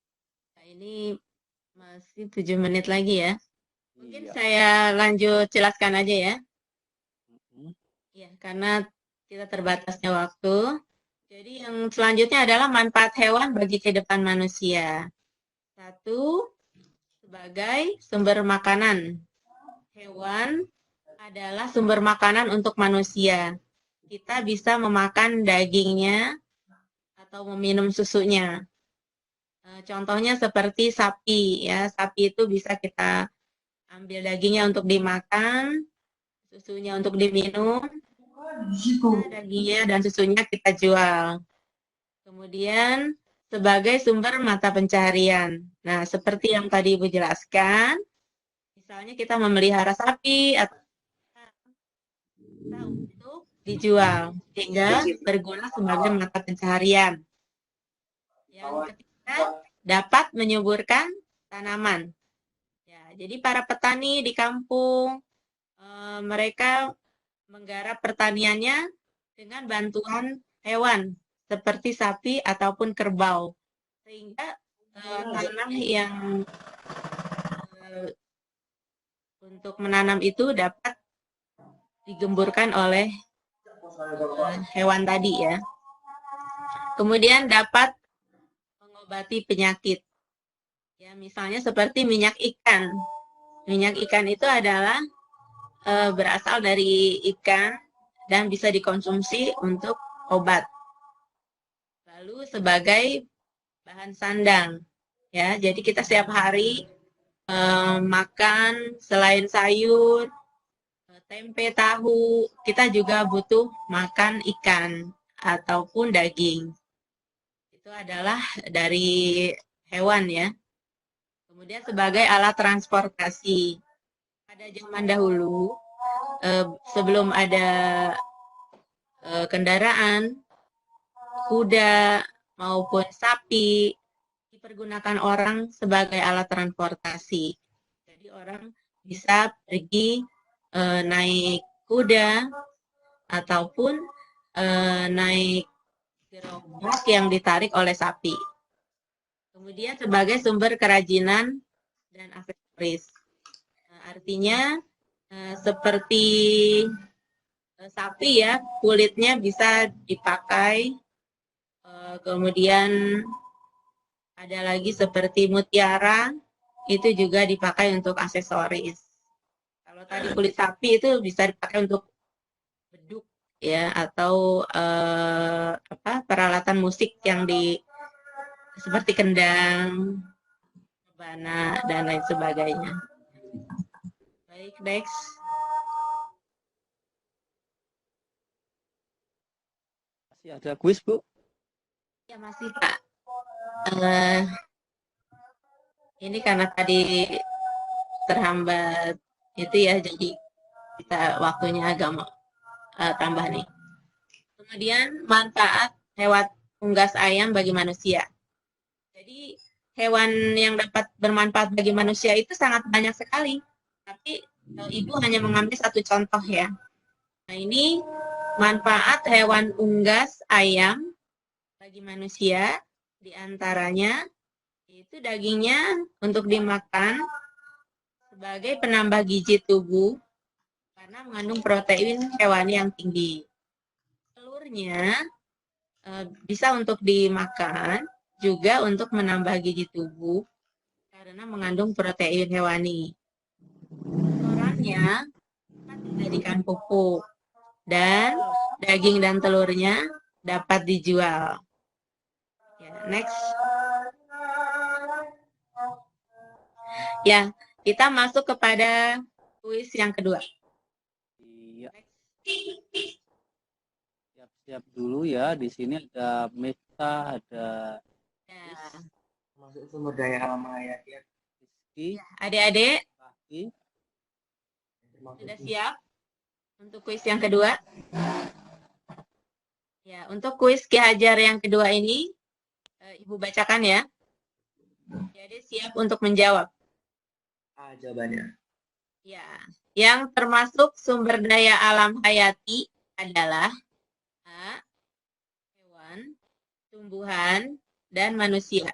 Nah, ini masih 7 menit lagi ya. Mungkin Iya. saya lanjut jelaskan aja ya. Ya, karena kita terbatasnya waktu. Jadi yang selanjutnya adalah manfaat hewan bagi kehidupan manusia. 1, sebagai sumber makanan. Hewan adalah sumber makanan untuk manusia. Kita bisa memakan dagingnya atau meminum susunya. Contohnya seperti sapi ya. Sapi itu bisa kita ambil dagingnya untuk dimakan, susunya untuk diminum, dagingnya dan susunya kita jual. Kemudian sebagai sumber mata pencaharian. Nah, seperti yang tadi Ibu jelaskan, misalnya kita memelihara sapi atau untuk dijual sehingga berguna sebagai mata pencaharian. Yang ketiga, dapat menyuburkan tanaman. Ya, jadi para petani di kampung mereka menggarap pertaniannya dengan bantuan hewan seperti sapi ataupun kerbau, sehingga tanah yang untuk menanam itu dapat digemburkan oleh hewan tadi ya. Kemudian dapat mengobati penyakit. Ya, misalnya seperti minyak ikan. Minyak ikan itu adalah berasal dari ikan dan bisa dikonsumsi untuk obat. Lalu sebagai bahan sandang. Ya, jadi kita setiap hari makan selain sayur, tempe, tahu, kita juga butuh makan ikan ataupun daging. Itu adalah dari hewan ya. Kemudian sebagai alat transportasi. Pada zaman dahulu, sebelum ada kendaraan, kuda maupun sapi dipergunakan orang sebagai alat transportasi. Jadi orang bisa pergi naik kuda ataupun naik gerobak yang ditarik oleh sapi. Kemudian sebagai sumber kerajinan dan aksesoris. Artinya seperti sapi ya, kulitnya bisa dipakai. Kemudian ada lagi seperti mutiara, itu juga dipakai untuk aksesoris. Kalau tadi kulit sapi itu bisa dipakai untuk beduk ya, atau peralatan musik yang seperti kendang, rebana dan lain sebagainya. Baik, next. Masih ada kuis, Bu? Ya, masih, Pak. Ini karena tadi terhambat itu ya, jadi kita waktunya agak tambah nih. Kemudian manfaat hewan unggas ayam bagi manusia. Jadi hewan yang dapat bermanfaat bagi manusia itu sangat banyak sekali. Tapi Ibu hanya mengambil satu contoh ya. Nah, ini manfaat hewan unggas ayam bagi manusia, diantaranya itu dagingnya untuk dimakan sebagai penambah gizi tubuh karena mengandung protein hewani yang tinggi. Telurnya bisa untuk dimakan juga untuk menambah gizi tubuh karena mengandung protein hewani. Kotorannya dapat dijadikan pupuk dan daging dan telurnya dapat dijual. Ya, next. Ya, kita masuk kepada kuis yang kedua. Iya. Siap-siap dulu ya. Di sini ada Meta, ada Masuk sumber daya alam hayati. Ya, adik-adik sudah siap untuk kuis yang kedua? Ya, untuk kuis Ki Hajar yang kedua ini, Ibu bacakan ya. Jadi siap untuk menjawab. Jawabannya. Ya, yang termasuk sumber daya alam hayati adalah A, hewan, tumbuhan, dan manusia.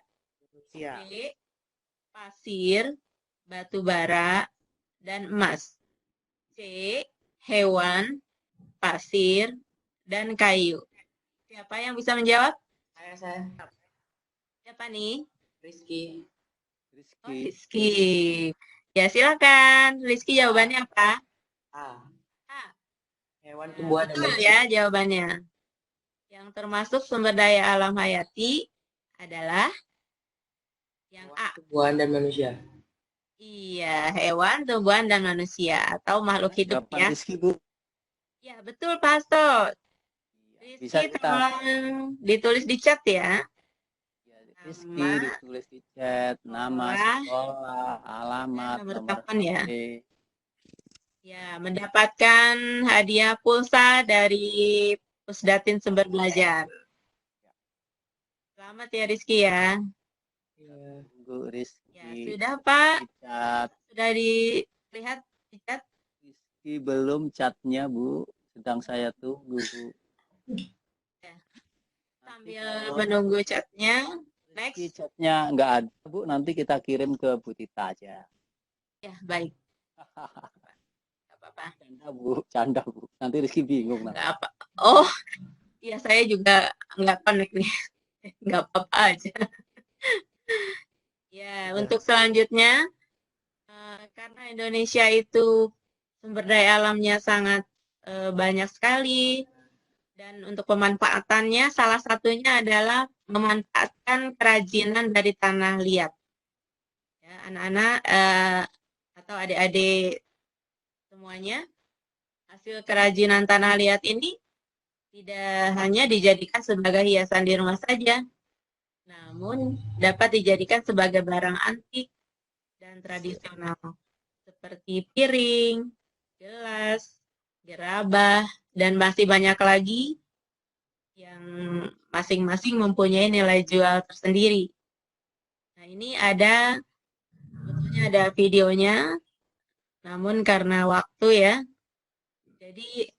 B, pasir, batu bara, dan emas. C, hewan, pasir, dan kayu. C, Siapa yang bisa menjawab? Saya. Siapa nih? Rizky. Oh, Rizky. Ya, silakan. Rizky jawabannya apa? A. Hewan, Nah, tumbuhan, dan betul manusia. ya jawabannya. Yang termasuk sumber daya alam hayati adalah yang A. Tumbuhan dan manusia. Iya, hewan, tumbuhan, dan manusia atau makhluk hidup Jawaban ya. Rizky, Bu. Ya, betul Pak Hasto. Bisa Rizky kita tolong ditulis di chat ya. Rizky Nama, ditulis di chat, nama, sekolah, sekolah, alamat, nomor nomor telepon ya. HP. Ya, mendapatkan hadiah pulsa dari Pusdatin Sumber Belajar. Selamat ya Rizky ya. Tunggu Rizky. Ya, sudah Pak. Di chat. Sudah dilihat di chat? Rizky belum chatnya, Bu. Sedang saya tunggu, Bu. Ya. Sambil menunggu chatnya. Next. Rizky chatnya nggak ada, Bu. Nanti kita kirim ke Bu Tita aja. Ya, baik. Gak apa-apa. Canda, Bu. Canda, Bu. Nanti Rizky bingung. Nggak apa. Oh, iya saya juga nggak connect nih. Nggak apa-apa aja. Ya, untuk selanjutnya, karena Indonesia itu sumber daya alamnya sangat banyak sekali, dan untuk pemanfaatannya salah satunya adalah memanfaatkan kerajinan dari tanah liat. Ya, anak-anak atau adik-adik semuanya, hasil kerajinan tanah liat ini tidak hanya dijadikan sebagai hiasan di rumah saja, namun dapat dijadikan sebagai barang antik dan tradisional seperti piring, gelas, gerabah, dan masih banyak lagi yang masing-masing mempunyai nilai jual tersendiri. Nah, ini sebetulnya ada videonya, namun karena waktu ya, jadi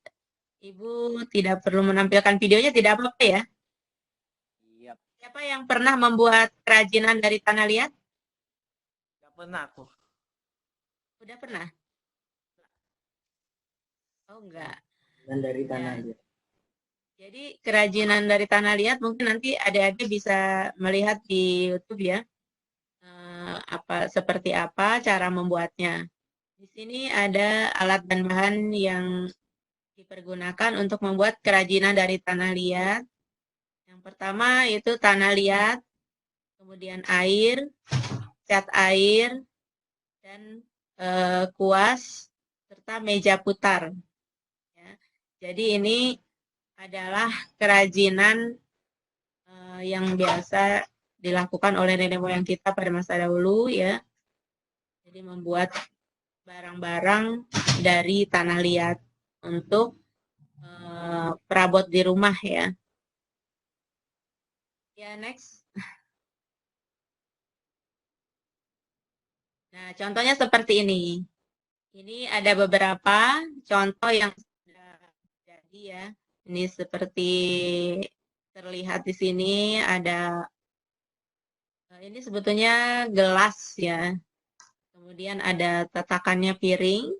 Ibu tidak perlu menampilkan videonya, tidak apa-apa ya. Siapa yang pernah membuat kerajinan dari tanah liat? Gak pernah aku. Udah pernah? Oh enggak. Dan dari tanah liat. Jadi kerajinan dari tanah liat mungkin nanti adik-adik bisa melihat di YouTube ya. Seperti apa cara membuatnya. Di sini ada alat dan bahan yang dipergunakan untuk membuat kerajinan dari tanah liat. Yang pertama itu tanah liat, kemudian air, cat air, dan kuas, serta meja putar. Ya. Jadi ini adalah kerajinan yang biasa dilakukan oleh nenek moyang kita pada masa dahulu ya. Jadi membuat barang-barang dari tanah liat untuk perabot di rumah ya. Ya, next. Nah, contohnya seperti ini. Ini ada beberapa contoh yang sudah jadi ya. Ini seperti terlihat di sini ada, ini sebetulnya gelas ya. Kemudian ada tatakannya piring.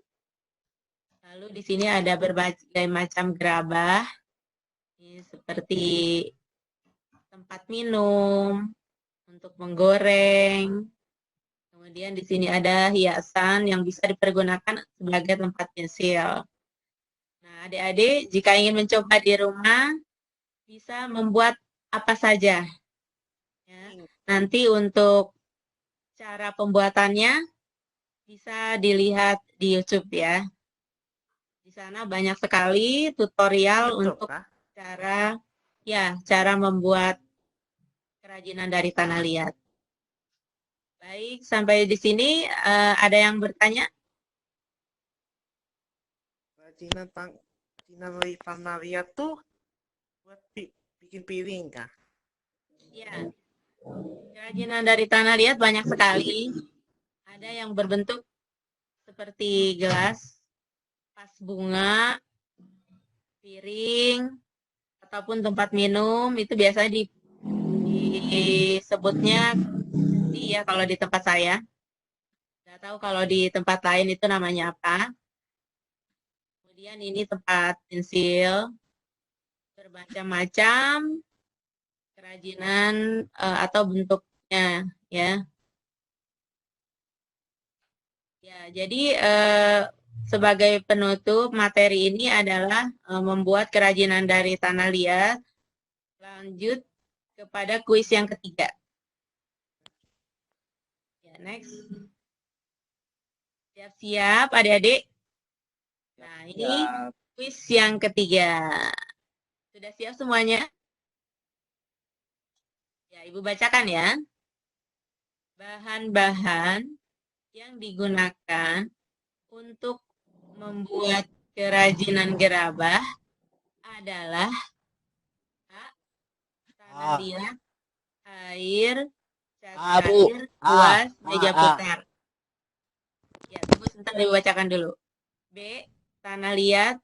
Lalu di sini ada berbagai macam gerabah. Ini seperti tempat minum, untuk menggoreng. Kemudian di sini ada hiasan yang bisa dipergunakan sebagai tempat pensil. Nah, adik-adik jika ingin mencoba di rumah, bisa membuat apa saja. Ya. Nanti untuk cara pembuatannya bisa dilihat di YouTube ya. Di sana banyak sekali tutorial untuk cara membuat kerajinan dari tanah liat. Baik, sampai di sini ada yang bertanya? Kerajinan dari tanah liat tuh buat bikin piring kah? Ya, kerajinan dari tanah liat banyak sekali. Ada yang berbentuk seperti gelas, vas bunga, piring, ataupun tempat minum. Itu biasanya disebutnya ya kalau di tempat saya. Nggak tahu kalau di tempat lain itu namanya apa. Kemudian ini tempat pensil, bermacam-macam kerajinan atau bentuknya, ya. Ya, jadi sebagai penutup materi ini adalah membuat kerajinan dari tanah liat. Lanjut kepada kuis yang ketiga. Ya, next. Siap-siap adik-adik. Nah, ini kuis yang ketiga. Sudah siap semuanya? Ya, Ibu bacakan ya. Bahan-bahan yang digunakan untuk membuat kerajinan gerabah adalah tanah liat, air, cat air, kuas, meja putar. Ya, tunggu sebentar Ibu bacakan dulu. B. Tanah liat,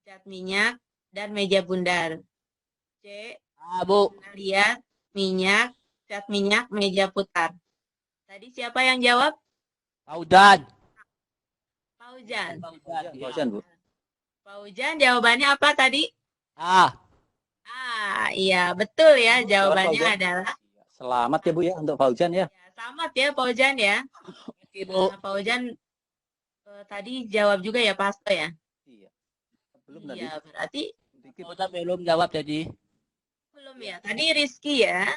cat minyak, dan meja bundar. C. Tanah liat, minyak, cat minyak, meja putar. Tadi siapa yang jawab? Paujan. Paujan. Paujan, Bu. Paujan, jawabannya apa tadi? A. Iya, betul ya. Jawabannya Paujan. adalah Selamat ya Bu ya untuk Paujan ya. selamat ya Paujan ya. Ibu. Paujan tadi jawab juga ya Pak Hasto ya? Iya. Belum tadi. Iya, berarti Paujan belum jawab tadi. belum ya. Tadi Rizky ya.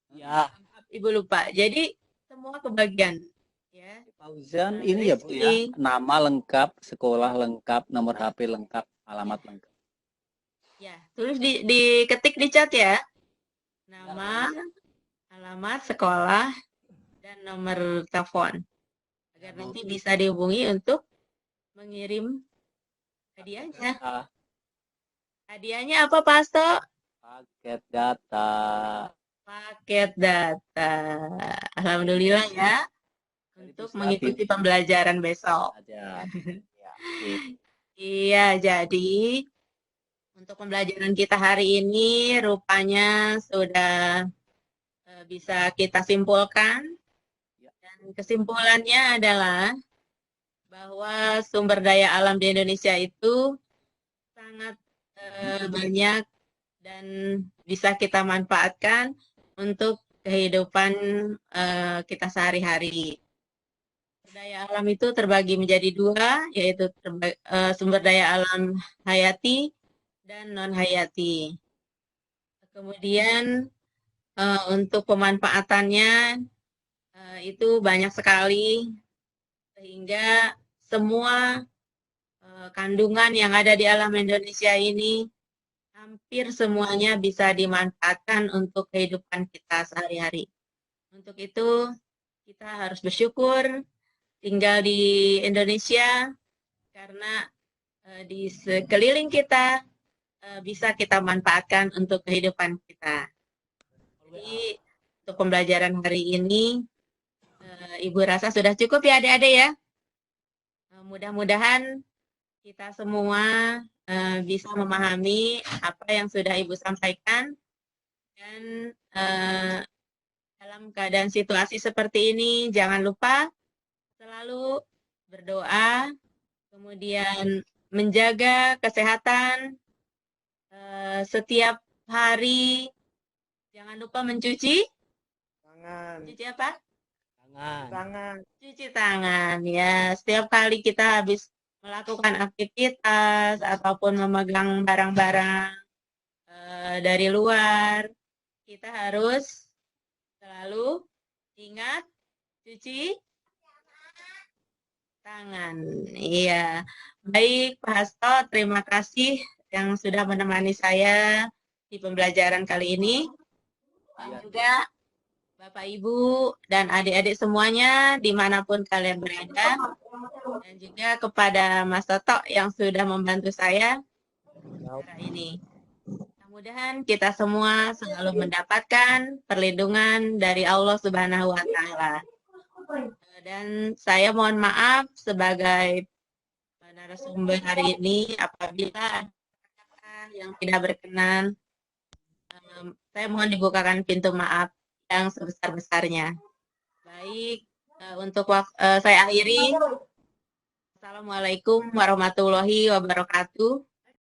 Ya. Ibu lupa. Jadi semua kebagian. Ya. Paujan ini ya Bu ya. Nama lengkap, sekolah lengkap, nomor HP lengkap, alamat lengkap. Ya, tulis diketik di chat ya. Nama, alamat sekolah, dan nomor telepon. Agar nanti bisa dihubungi untuk mengirim hadiahnya. Hadiahnya apa Pak Hasto? Paket data. Paket data. Alhamdulillah ya. Untuk mengikuti pembelajaran besok. Iya, jadi untuk pembelajaran kita hari ini rupanya sudah bisa kita simpulkan. Dan kesimpulannya adalah bahwa sumber daya alam di Indonesia itu sangat banyak dan bisa kita manfaatkan untuk kehidupan kita sehari-hari. Daya alam itu terbagi menjadi dua, yaitu sumber daya alam hayati dan non-hayati. Kemudian untuk pemanfaatannya itu banyak sekali, sehingga semua kandungan yang ada di alam Indonesia ini hampir semuanya bisa dimanfaatkan untuk kehidupan kita sehari-hari. Untuk itu kita harus bersyukur tinggal di Indonesia karena di sekeliling kita bisa kita manfaatkan untuk kehidupan kita. Jadi untuk pembelajaran hari ini Ibu rasa sudah cukup ya adik-adik ya. Mudah-mudahan kita semua bisa memahami apa yang sudah Ibu sampaikan dan dalam keadaan situasi seperti ini jangan lupa selalu berdoa, kemudian menjaga kesehatan setiap hari. Jangan lupa mencuci tangan. Cuci apa? Tangan. Cuci tangan ya. Setiap kali kita habis melakukan aktivitas ataupun memegang barang-barang dari luar, kita harus selalu ingat cuci tangan. Iya. Baik, Pak Hasto, terima kasih yang sudah menemani saya di pembelajaran kali ini. Dan juga Bapak, Ibu, dan adik-adik semuanya dimanapun kalian berada. Dan juga kepada Mas Toto yang sudah membantu saya hari ini. Mudah-mudahan kita semua selalu mendapatkan perlindungan dari Allah Subhanahu wa Ta'ala. Dan saya mohon maaf sebagai narasumber hari ini apabila yang tidak berkenan, saya mohon dibukakan pintu maaf yang sebesar-besarnya. Baik, untuk saya akhiri. Assalamualaikum warahmatullahi wabarakatuh.